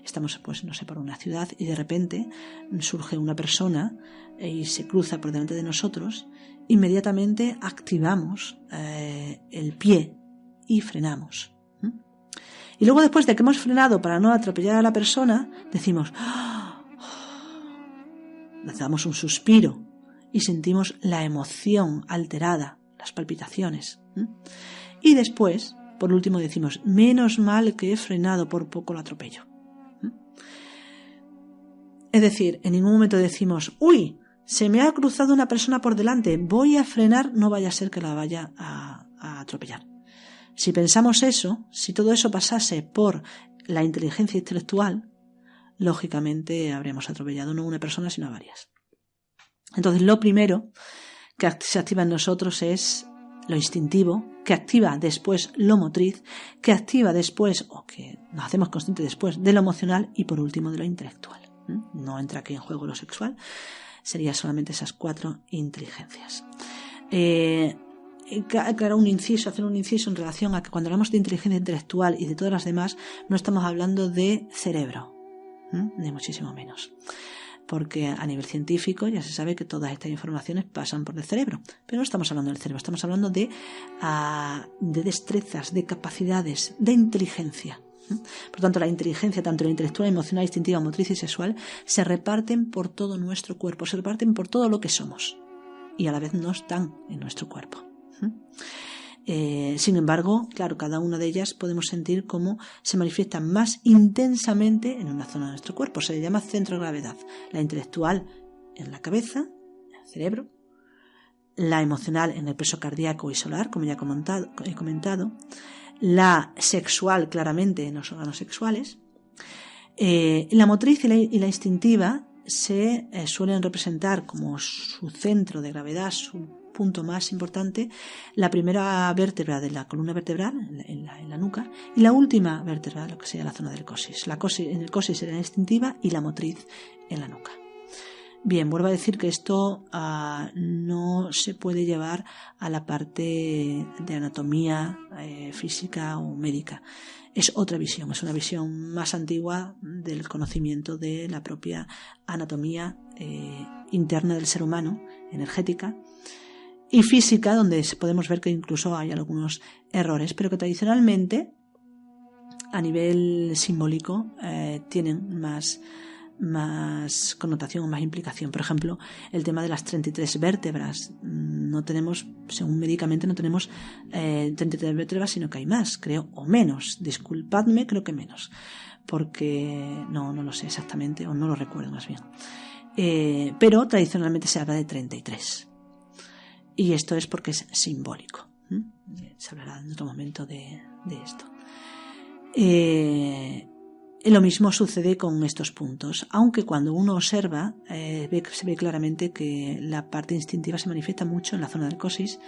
estamos, pues, no sé, por una ciudad y de repente surge una persona y se cruza por delante de nosotros, inmediatamente activamos el pie y frenamos. Y luego después de que hemos frenado para no atropellar a la persona, decimos, nos damos un suspiro y sentimos la emoción alterada, las palpitaciones. Y después, por último, decimos, menos mal que he frenado, por poco lo atropello. Es decir, en ningún momento decimos, uy, se me ha cruzado una persona por delante, voy a frenar, no vaya a ser que la vaya a atropellar. Si pensamos eso, si todo eso pasase por la inteligencia intelectual, lógicamente habríamos atropellado no una persona, sino a varias. Entonces, lo primero que se activa en nosotros es lo instintivo, que activa después lo motriz, que activa después, o que nos hacemos conscientes después, de lo emocional y por último de lo intelectual. No entra aquí en juego lo sexual, serían solamente esas 4 inteligencias. Claro, hacer un inciso en relación a que cuando hablamos de inteligencia intelectual y de todas las demás, no estamos hablando de cerebro, ni muchísimo menos. Porque a nivel científico ya se sabe que todas estas informaciones pasan por el cerebro, pero no estamos hablando del cerebro, estamos hablando de destrezas, de capacidades, de inteligencia. Por tanto, la inteligencia, tanto la intelectual, emocional, instintiva, motriz y sexual, se reparten por todo nuestro cuerpo, se reparten por todo lo que somos y a la vez no están en nuestro cuerpo. Sin embargo, claro, cada una de ellas podemos sentir cómo se manifiesta más intensamente en una zona de nuestro cuerpo. Se le llama centro de gravedad. La intelectual en la cabeza, en el cerebro. La emocional en el peso cardíaco y solar, como ya he comentado. La sexual, claramente, en los órganos sexuales. La motriz y la instintiva se suelen representar como su centro de gravedad, su punto más importante, la primera vértebra de la columna vertebral, en la nuca, y la última vértebra, lo que sería la zona del coxis. En el coxis sería la instintiva y la motriz en la nuca. Bien, vuelvo a decir que esto no se puede llevar a la parte de anatomía física o médica. Es otra visión, es una visión más antigua del conocimiento de la propia anatomía interna del ser humano, energética, y física, donde podemos ver que incluso hay algunos errores, pero que tradicionalmente, a nivel simbólico, tienen más connotación o más implicación. Por ejemplo, el tema de las 33 vértebras. No tenemos, según médicamente, no tenemos 33 vértebras, sino que hay más, creo, o menos. Disculpadme, creo que menos, porque no lo sé exactamente, o no lo recuerdo más bien. Pero tradicionalmente se habla de 33. Y esto es porque es simbólico. Se hablará en otro momento de esto. Lo mismo sucede con estos puntos, aunque cuando uno observa se ve claramente que la parte instintiva se manifiesta mucho en la zona del coxis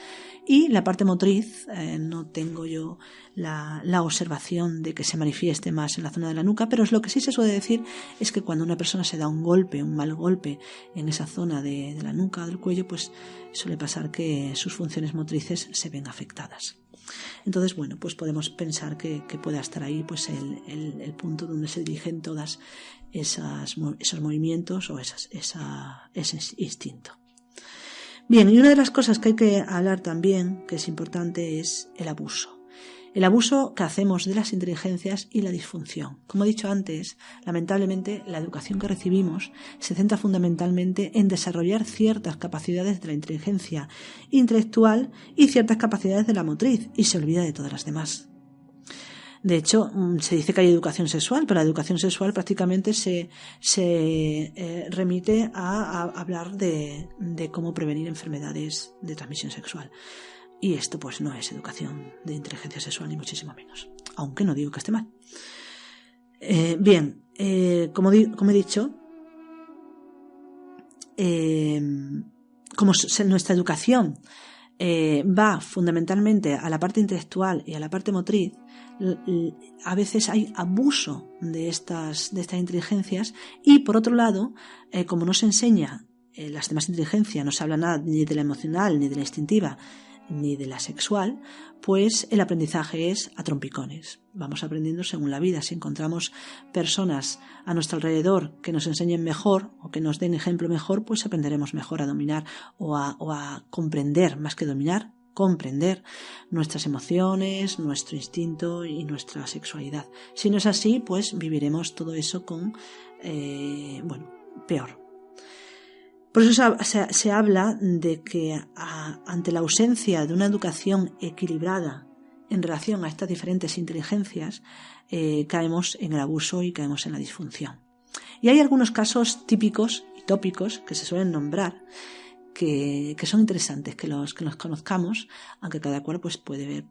y la parte motriz no tengo yo la observación de que se manifieste más en la zona de la nuca, pero lo que sí se suele decir es que cuando una persona se da un mal golpe en esa zona de la nuca o del cuello, pues suele pasar que sus funciones motrices se ven afectadas. Entonces, bueno, pues podemos pensar que pueda estar ahí pues el punto donde se dirigen todas esos movimientos o ese instinto. Bien, y una de las cosas que hay que hablar también, que es importante, es el abuso. El abuso que hacemos de las inteligencias y la disfunción. Como he dicho antes, lamentablemente la educación que recibimos se centra fundamentalmente en desarrollar ciertas capacidades de la inteligencia intelectual y ciertas capacidades de la motriz y se olvida de todas las demás. De hecho, se dice que hay educación sexual, pero la educación sexual prácticamente se remite a hablar de cómo prevenir enfermedades de transmisión sexual. Y esto pues no es educación de inteligencia sexual ni muchísimo menos, aunque no digo que esté mal. Bien, como he dicho, como nuestra educación va fundamentalmente a la parte intelectual y a la parte motriz, a veces hay abuso de estas inteligencias y por otro lado, como no se enseña las demás inteligencias, no se habla nada ni de la emocional ni de la instintiva ni de la sexual, pues el aprendizaje es a trompicones. Vamos aprendiendo según la vida. Si encontramos personas a nuestro alrededor que nos enseñen mejor o que nos den ejemplo mejor, pues aprenderemos mejor a dominar o a comprender, más que dominar, comprender nuestras emociones, nuestro instinto y nuestra sexualidad. Si no es así, pues viviremos todo eso con, peor. Por eso se habla de que ante la ausencia de una educación equilibrada en relación a estas diferentes inteligencias, caemos en el abuso y caemos en la disfunción. Y hay algunos casos típicos y tópicos que se suelen nombrar, que son interesantes que los conozcamos, aunque cada cual pues puede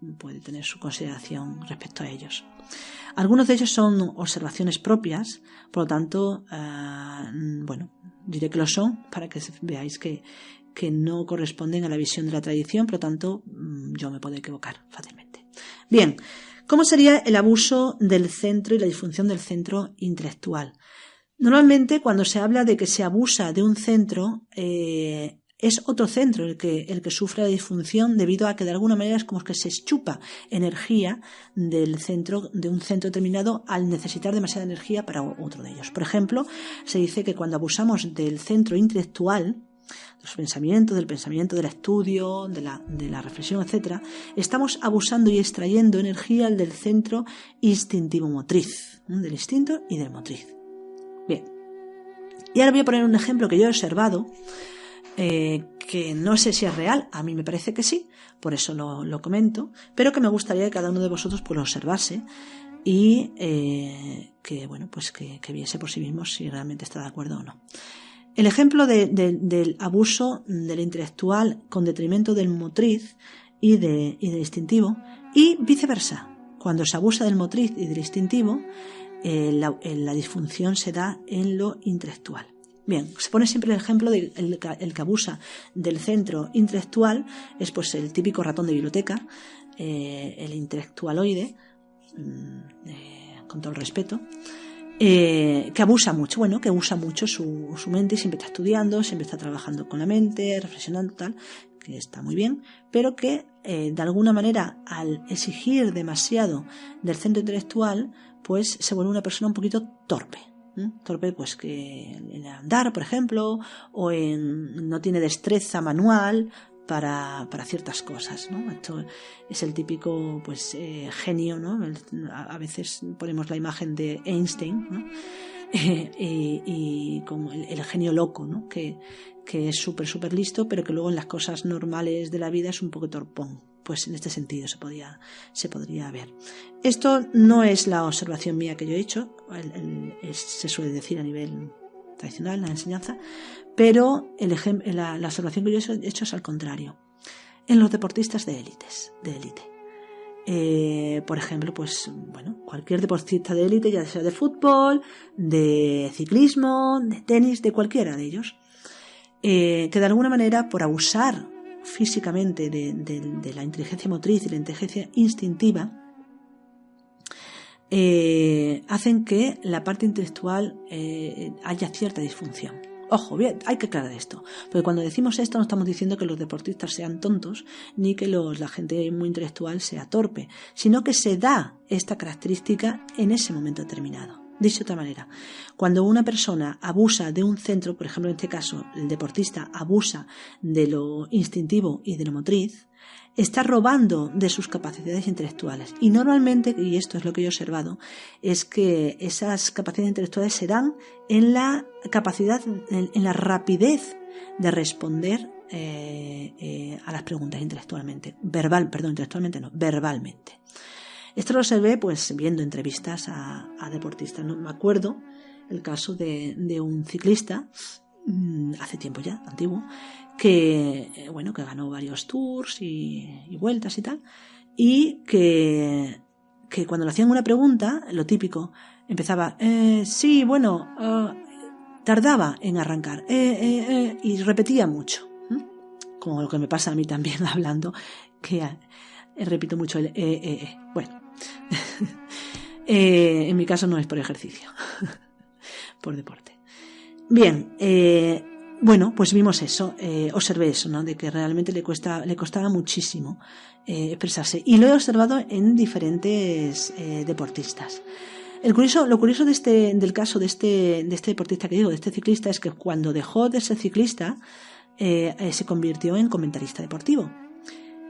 tener su consideración respecto a ellos. Algunos de ellos son observaciones propias, por lo tanto, diré que lo son para que veáis que no corresponden a la visión de la tradición, por lo tanto, yo me puedo equivocar fácilmente. Bien, ¿cómo sería el abuso del centro y la disfunción del centro intelectual? Normalmente, cuando se habla de que se abusa de un centro, es otro centro el que sufre la disfunción, debido a que de alguna manera es como que se chupa energía de un centro determinado al necesitar demasiada energía para otro de ellos. Por ejemplo, se dice que cuando abusamos del centro intelectual, del pensamiento, del estudio, de la reflexión, etc., estamos abusando y extrayendo energía del centro instintivo-motriz, del instinto y del motriz. Bien. Y ahora voy a poner un ejemplo que yo he observado, que no sé si es real, a mí me parece que sí, por eso lo comento, pero que me gustaría que cada uno de vosotros pues lo observase y que viese por sí mismo si realmente está de acuerdo o no. El ejemplo del abuso del intelectual con detrimento del motriz y del instintivo, y viceversa. Cuando se abusa del motriz y del instintivo, la disfunción se da en lo intelectual. Bien, se pone siempre el ejemplo de el que abusa del centro intelectual, es pues el típico ratón de biblioteca, el intelectualoide, con todo el respeto, que abusa mucho, que usa mucho su mente y siempre está estudiando, siempre está trabajando con la mente, reflexionando, tal, que está muy bien, pero que de alguna manera, al exigir demasiado del centro intelectual, pues se vuelve una persona un poquito torpe. Torpe, pues que en andar, por ejemplo, o no tiene destreza manual para ciertas cosas, ¿no? Esto es el típico, pues, genio, ¿no? A veces ponemos la imagen de Einstein, ¿no? Y como el genio loco, ¿no? Que es súper listo, pero que luego en las cosas normales de la vida es un poco torpón. Pues en este sentido se podría ver. Esto no es la observación mía que yo he hecho, se suele decir a nivel tradicional, en la enseñanza, pero la observación que yo he hecho es al contrario. En los deportistas de élite. Por ejemplo, pues cualquier deportista de élite, ya sea de fútbol, de ciclismo, de tenis, de cualquiera de ellos, que de alguna manera, por abusar físicamente de la inteligencia motriz y la inteligencia instintiva, hacen que la parte intelectual haya cierta disfunción. Ojo, bien, hay que aclarar esto, porque cuando decimos esto no estamos diciendo que los deportistas sean tontos, ni que la gente muy intelectual sea torpe, sino que se da esta característica en ese momento determinado. Dicho de otra manera, cuando una persona abusa de un centro, por ejemplo en este caso el deportista abusa de lo instintivo y de lo motriz, está robando de sus capacidades intelectuales. Y normalmente, y esto es lo que yo he observado, es que esas capacidades intelectuales se dan en la capacidad, en la rapidez de responder a las preguntas intelectualmente. Verbalmente. Esto lo observé pues viendo entrevistas a deportistas. ¿No? Me acuerdo el caso de un ciclista, hace tiempo ya, antiguo, que ganó varios tours y vueltas y tal, y que cuando le hacían una pregunta, lo típico, empezaba, tardaba en arrancar, y repetía mucho, como lo que me pasa a mí también hablando, que repito mucho el bueno. En mi caso no es por ejercicio, por deporte. Bien, pues vimos eso, observé eso, ¿no? De que realmente le costaba muchísimo expresarse, y lo he observado en diferentes deportistas. Lo curioso del caso de este deportista que digo, de este ciclista, es que cuando dejó de ser ciclista se convirtió en comentarista deportivo,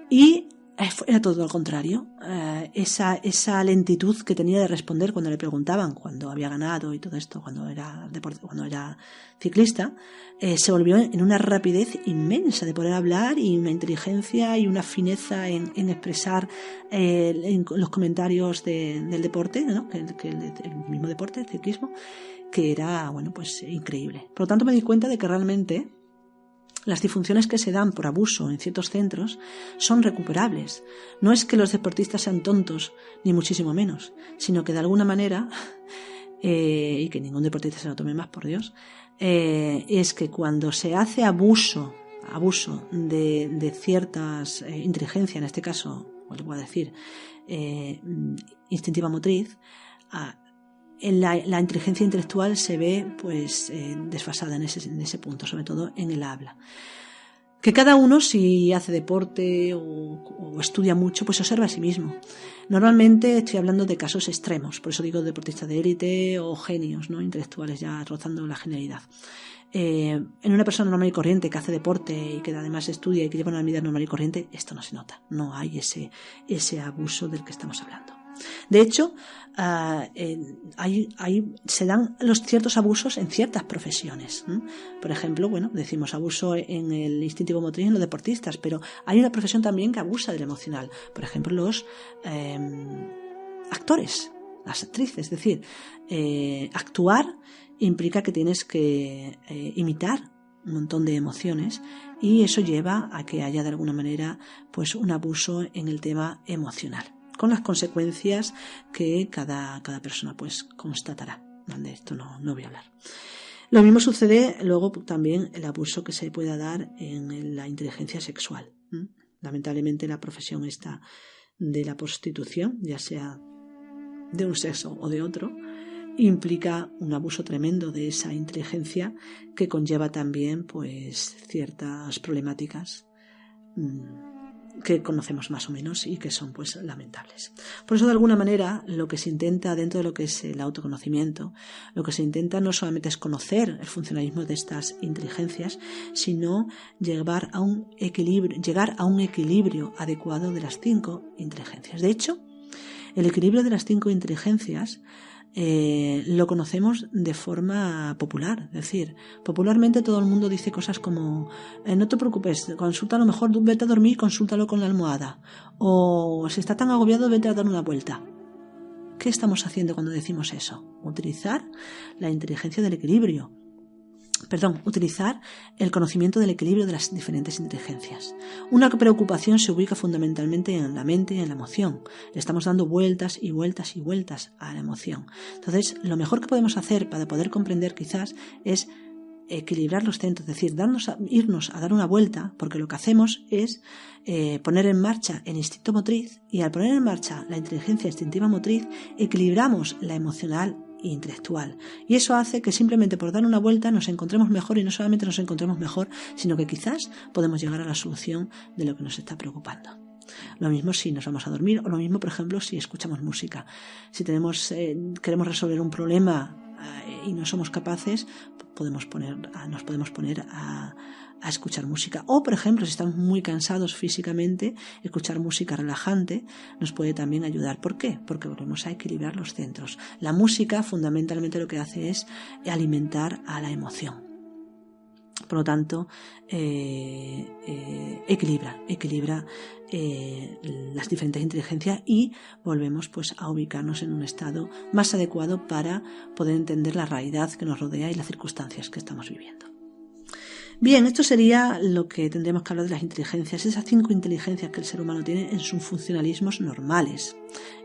y era todo lo contrario. Esa lentitud que tenía de responder cuando le preguntaban, cuando había ganado y todo esto, cuando era ciclista, se volvió en una rapidez inmensa de poder hablar, y una inteligencia y una fineza en expresar en los comentarios del deporte, ¿no? que el mismo deporte, el ciclismo, que era, bueno, pues increíble. Por lo tanto, me di cuenta de que realmente las disfunciones que se dan por abuso en ciertos centros son recuperables. No es que los deportistas sean tontos, ni muchísimo menos, sino que de alguna manera, y que ningún deportista se lo tome más, por Dios, es que cuando se hace abuso de ciertas inteligencia, en este caso, os voy a decir, instintiva motriz, la inteligencia intelectual se ve pues desfasada en ese punto, sobre todo en el habla. Que cada uno, si hace deporte o estudia mucho, pues observa a sí mismo. Normalmente estoy hablando de casos extremos, por eso digo deportistas de élite o genios, ¿no? Intelectuales, ya rozando la genialidad. En una persona normal y corriente que hace deporte y que además estudia y que lleva una vida normal y corriente, esto no se nota, no hay ese abuso del que estamos hablando. De hecho, se dan los ciertos abusos en ciertas profesiones. Por ejemplo, bueno, decimos abuso en el instintivo motriz en los deportistas, pero hay una profesión también que abusa del emocional. Por ejemplo, los actores, las actrices. Es decir, actuar implica que tienes que imitar un montón de emociones y eso lleva a que haya de alguna manera pues un abuso en el tema emocional, con las consecuencias que cada persona pues constatará. De esto no voy a hablar. Lo mismo sucede luego también el abuso que se pueda dar en la inteligencia sexual. Lamentablemente la profesión esta de la prostitución, ya sea de un sexo o de otro, implica un abuso tremendo de esa inteligencia que conlleva también pues ciertas problemáticas que conocemos más o menos y que son pues lamentables. Por eso de alguna manera lo que se intenta dentro de lo que es el autoconocimiento, lo que se intenta no solamente es conocer el funcionalismo de estas inteligencias, sino llegar a un equilibrio adecuado de las 5 inteligencias. De hecho, el equilibrio de las 5 inteligencias lo conocemos de forma popular, es decir, popularmente todo el mundo dice cosas como no te preocupes, consúltalo mejor, vete a dormir, consúltalo con la almohada, o si está tan agobiado, vete a dar una vuelta. ¿Qué estamos haciendo cuando decimos eso? Utilizar la inteligencia del equilibrio. Utilizar el conocimiento del equilibrio de las diferentes inteligencias. Una preocupación se ubica fundamentalmente en la mente y en la emoción. Le estamos dando vueltas y vueltas y vueltas a la emoción. Entonces, lo mejor que podemos hacer para poder comprender quizás es equilibrar los centros, es decir, irnos a dar una vuelta, porque lo que hacemos es poner en marcha el instinto motriz, y al poner en marcha la inteligencia instintiva motriz, equilibramos la emocional e intelectual. Y eso hace que simplemente por dar una vuelta nos encontremos mejor, y no solamente nos encontremos mejor, sino que quizás podemos llegar a la solución de lo que nos está preocupando. Lo mismo si nos vamos a dormir, o lo mismo, por ejemplo, si escuchamos música. Si queremos resolver un problema y no somos capaces, nos podemos poner a escuchar música. O, por ejemplo, si estamos muy cansados físicamente, escuchar música relajante nos puede también ayudar. ¿Por qué? Porque volvemos a equilibrar los centros. La música fundamentalmente lo que hace es alimentar a la emoción. Por lo tanto, equilibra las diferentes inteligencias y volvemos pues a ubicarnos en un estado más adecuado para poder entender la realidad que nos rodea y las circunstancias que estamos viviendo. Bien, esto sería lo que tendríamos que hablar de las inteligencias, esas 5 inteligencias que el ser humano tiene en sus funcionalismos normales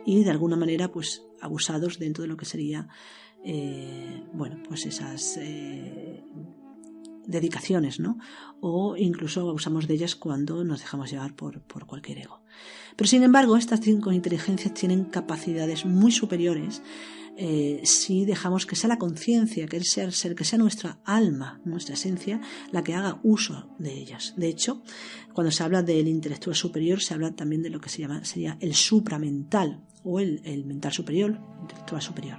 y de alguna manera pues abusados dentro de lo que sería pues esas dedicaciones, ¿no? O incluso abusamos de ellas cuando nos dejamos llevar por cualquier ego. Pero sin embargo, estas 5 inteligencias tienen capacidades muy superiores si dejamos que sea la conciencia, que sea nuestra alma, nuestra esencia, la que haga uso de ellas. De hecho, cuando se habla del intelectual superior, se habla también de lo que sería el supramental o el mental superior, intelectual superior.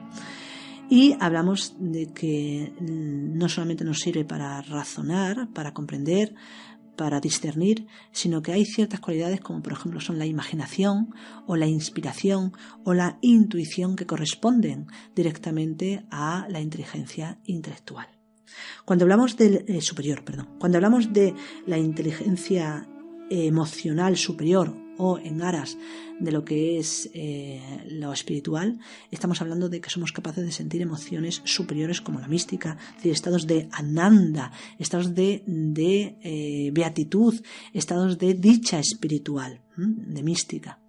Y hablamos de que no solamente nos sirve para razonar, para comprender, para discernir, sino que hay ciertas cualidades como por ejemplo son la imaginación o la inspiración o la intuición que corresponden directamente a la inteligencia intelectual. Cuando hablamos cuando hablamos de la inteligencia emocional superior o en aras de lo que es lo espiritual, estamos hablando de que somos capaces de sentir emociones superiores como la mística, es decir, estados de ananda, estados de beatitud, estados de dicha espiritual, de mística.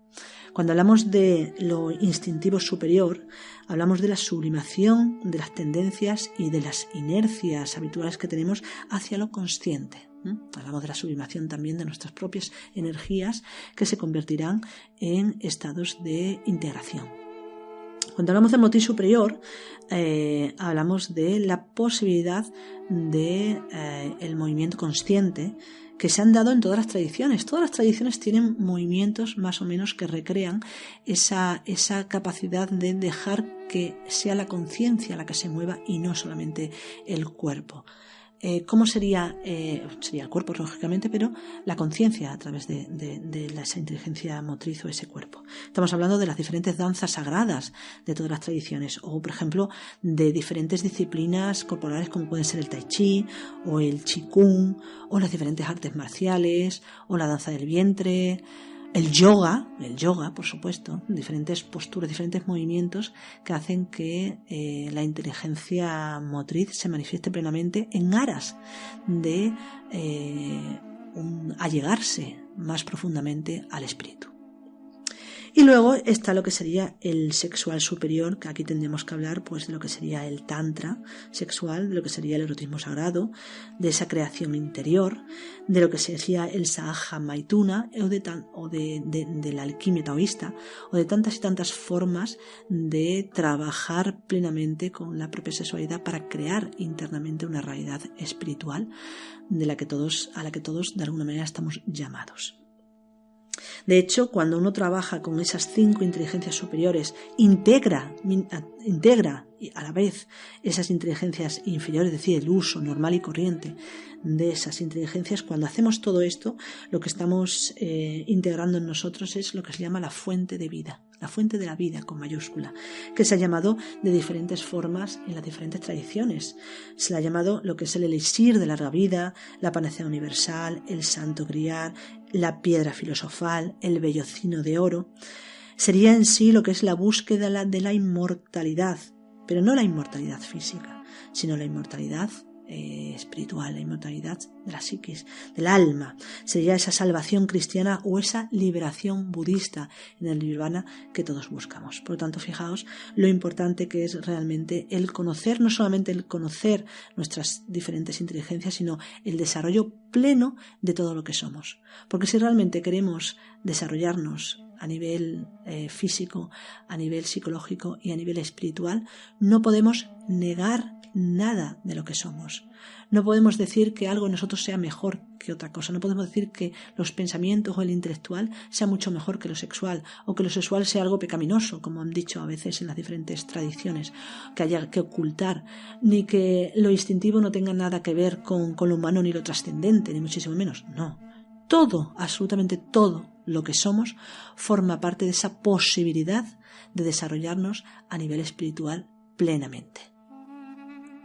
Cuando hablamos de lo instintivo superior, hablamos de la sublimación de las tendencias y de las inercias habituales que tenemos hacia lo consciente. Hablamos de la sublimación también de nuestras propias energías que se convertirán en estados de integración. Cuando hablamos del motriz superior, hablamos de la posibilidad de el movimiento consciente que se han dado en todas las tradiciones. Todas las tradiciones tienen movimientos más o menos que recrean esa capacidad de dejar que sea la conciencia la que se mueva y no solamente el cuerpo. ¿Cómo sería el cuerpo, lógicamente, pero la conciencia a través de esa inteligencia motriz o ese cuerpo? Estamos hablando de las diferentes danzas sagradas de todas las tradiciones o, por ejemplo, de diferentes disciplinas corporales como pueden ser el tai chi o el qigong o las diferentes artes marciales o la danza del vientre. El yoga, por supuesto, diferentes posturas, diferentes movimientos que hacen que la inteligencia motriz se manifieste plenamente en aras de allegarse más profundamente al espíritu. Y luego está lo que sería el sexual superior, que aquí tendríamos que hablar pues de lo que sería el tantra sexual, de lo que sería el erotismo sagrado, de esa creación interior, de lo que sería el sahaja maituna o de la alquimia taoísta, o de tantas y tantas formas de trabajar plenamente con la propia sexualidad para crear internamente una realidad espiritual a la que todos de alguna manera estamos llamados. De hecho, cuando uno trabaja con esas 5 inteligencias superiores, integra a la vez esas inteligencias inferiores, es decir, el uso normal y corriente de esas inteligencias, cuando hacemos todo esto, lo que estamos integrando en nosotros es lo que se llama la fuente de vida, la fuente de la vida con mayúscula, que se ha llamado de diferentes formas en las diferentes tradiciones. Se le ha llamado lo que es el elixir de larga vida, la panacea universal, el santo grial, la piedra filosofal, el vellocino de oro. Sería en sí lo que es la búsqueda de la inmortalidad, pero no la inmortalidad física, sino la inmortalidad espiritual, la inmortalidad de la psiquis, del alma. Sería esa salvación cristiana o esa liberación budista en el nirvana que todos buscamos. Por lo tanto, fijaos lo importante que es realmente el conocer, no solamente el conocer nuestras diferentes inteligencias, sino el desarrollo pleno de todo lo que somos. Porque si realmente queremos desarrollarnos a nivel físico, a nivel psicológico y a nivel espiritual, no podemos negar nada de lo que somos. No podemos decir que algo en nosotros sea mejor que otra cosa. No podemos decir que los pensamientos o el intelectual sea mucho mejor que lo sexual, o que lo sexual sea algo pecaminoso, como han dicho a veces en las diferentes tradiciones, que haya que ocultar, ni que lo instintivo no tenga nada que ver con lo humano ni lo trascendente, ni muchísimo menos. No. Todo, absolutamente todo lo que somos forma parte de esa posibilidad de desarrollarnos a nivel espiritual plenamente.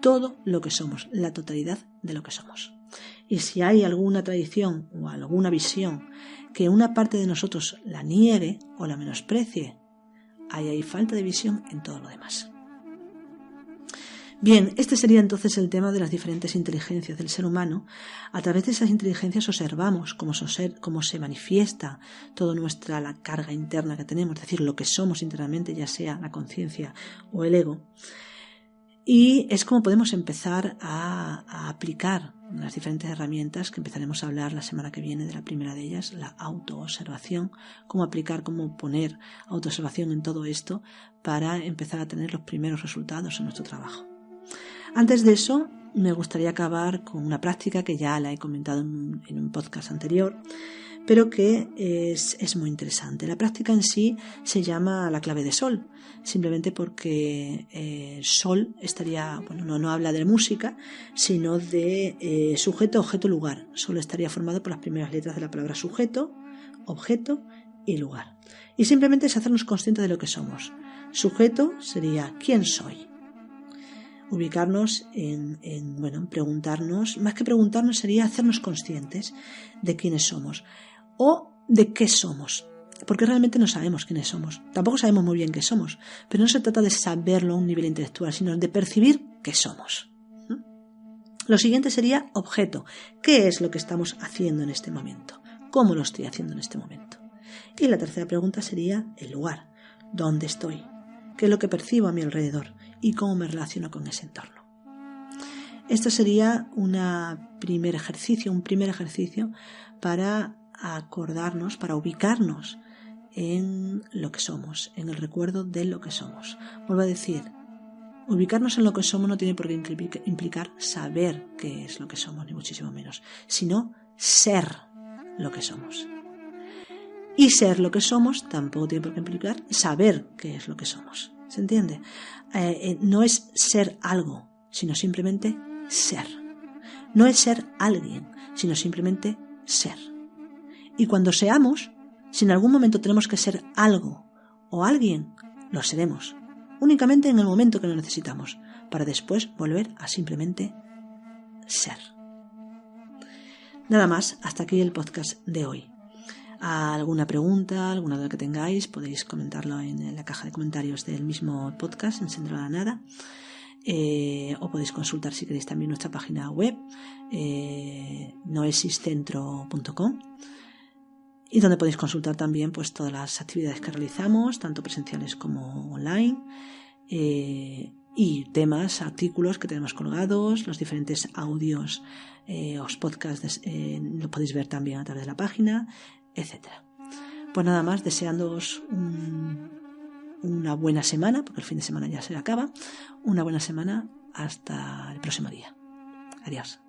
Todo lo que somos, la totalidad de lo que somos. Y si hay alguna tradición o alguna visión que una parte de nosotros la niegue o la menosprecie, ahí hay falta de visión en todo lo demás. Bien, este sería entonces el tema de las diferentes inteligencias del ser humano. A través de esas inteligencias observamos cómo se manifiesta toda la carga interna que tenemos, es decir, lo que somos internamente, ya sea la conciencia o el ego. Y es como podemos empezar a aplicar las diferentes herramientas que empezaremos a hablar la semana que viene de la primera de ellas, la autoobservación, cómo poner autoobservación en todo esto para empezar a tener los primeros resultados en nuestro trabajo. Antes de eso, me gustaría acabar con una práctica que ya la he comentado en un podcast anterior, pero que es muy interesante. La práctica en sí se llama la clave de sol, simplemente porque sol estaría, no habla de música, sino de sujeto, objeto, lugar. Solo estaría formado por las primeras letras de la palabra sujeto, objeto y lugar. Y simplemente es hacernos conscientes de lo que somos. Sujeto sería ¿quién soy? Ubicarnos en preguntarnos, más que preguntarnos sería hacernos conscientes de quiénes somos. o de qué somos. Porque realmente no sabemos quiénes somos. Tampoco sabemos muy bien qué somos. Pero no se trata de saberlo a un nivel intelectual, sino de percibir qué somos. Lo siguiente sería objeto. ¿Qué es lo que estamos haciendo en este momento? ¿Cómo lo estoy haciendo en este momento? Y la tercera pregunta sería el lugar. ¿Dónde estoy? ¿Qué es lo que percibo a mi alrededor? ¿Y cómo me relaciono con ese entorno? Esto sería un primer ejercicio para acordarnos, para ubicarnos en lo que somos, en el recuerdo de lo que somos. Vuelvo a decir, ubicarnos en lo que somos no tiene por qué implicar saber qué es lo que somos, ni muchísimo menos, sino ser lo que somos. Y ser lo que somos tampoco tiene por qué implicar saber qué es lo que somos. ¿Se entiende? No es ser algo, sino simplemente ser. No es ser alguien, sino simplemente ser. Y cuando seamos, si en algún momento tenemos que ser algo o alguien, lo seremos. Únicamente en el momento que lo necesitamos, para después volver a simplemente ser. Nada más, hasta aquí el podcast de hoy. Alguna pregunta, alguna duda que tengáis, podéis comentarlo en la caja de comentarios del mismo podcast, en Sendero a la Nada. O podéis consultar si queréis también nuestra página web, noesiscentro.com, y donde podéis consultar también pues todas las actividades que realizamos, tanto presenciales como online, y temas, artículos que tenemos colgados, los diferentes audios, os podcasts, lo podéis ver también a través de la página, etcétera. Pues nada más, deseándoos una buena semana, porque el fin de semana ya se acaba, una buena semana hasta el próximo día. Adiós.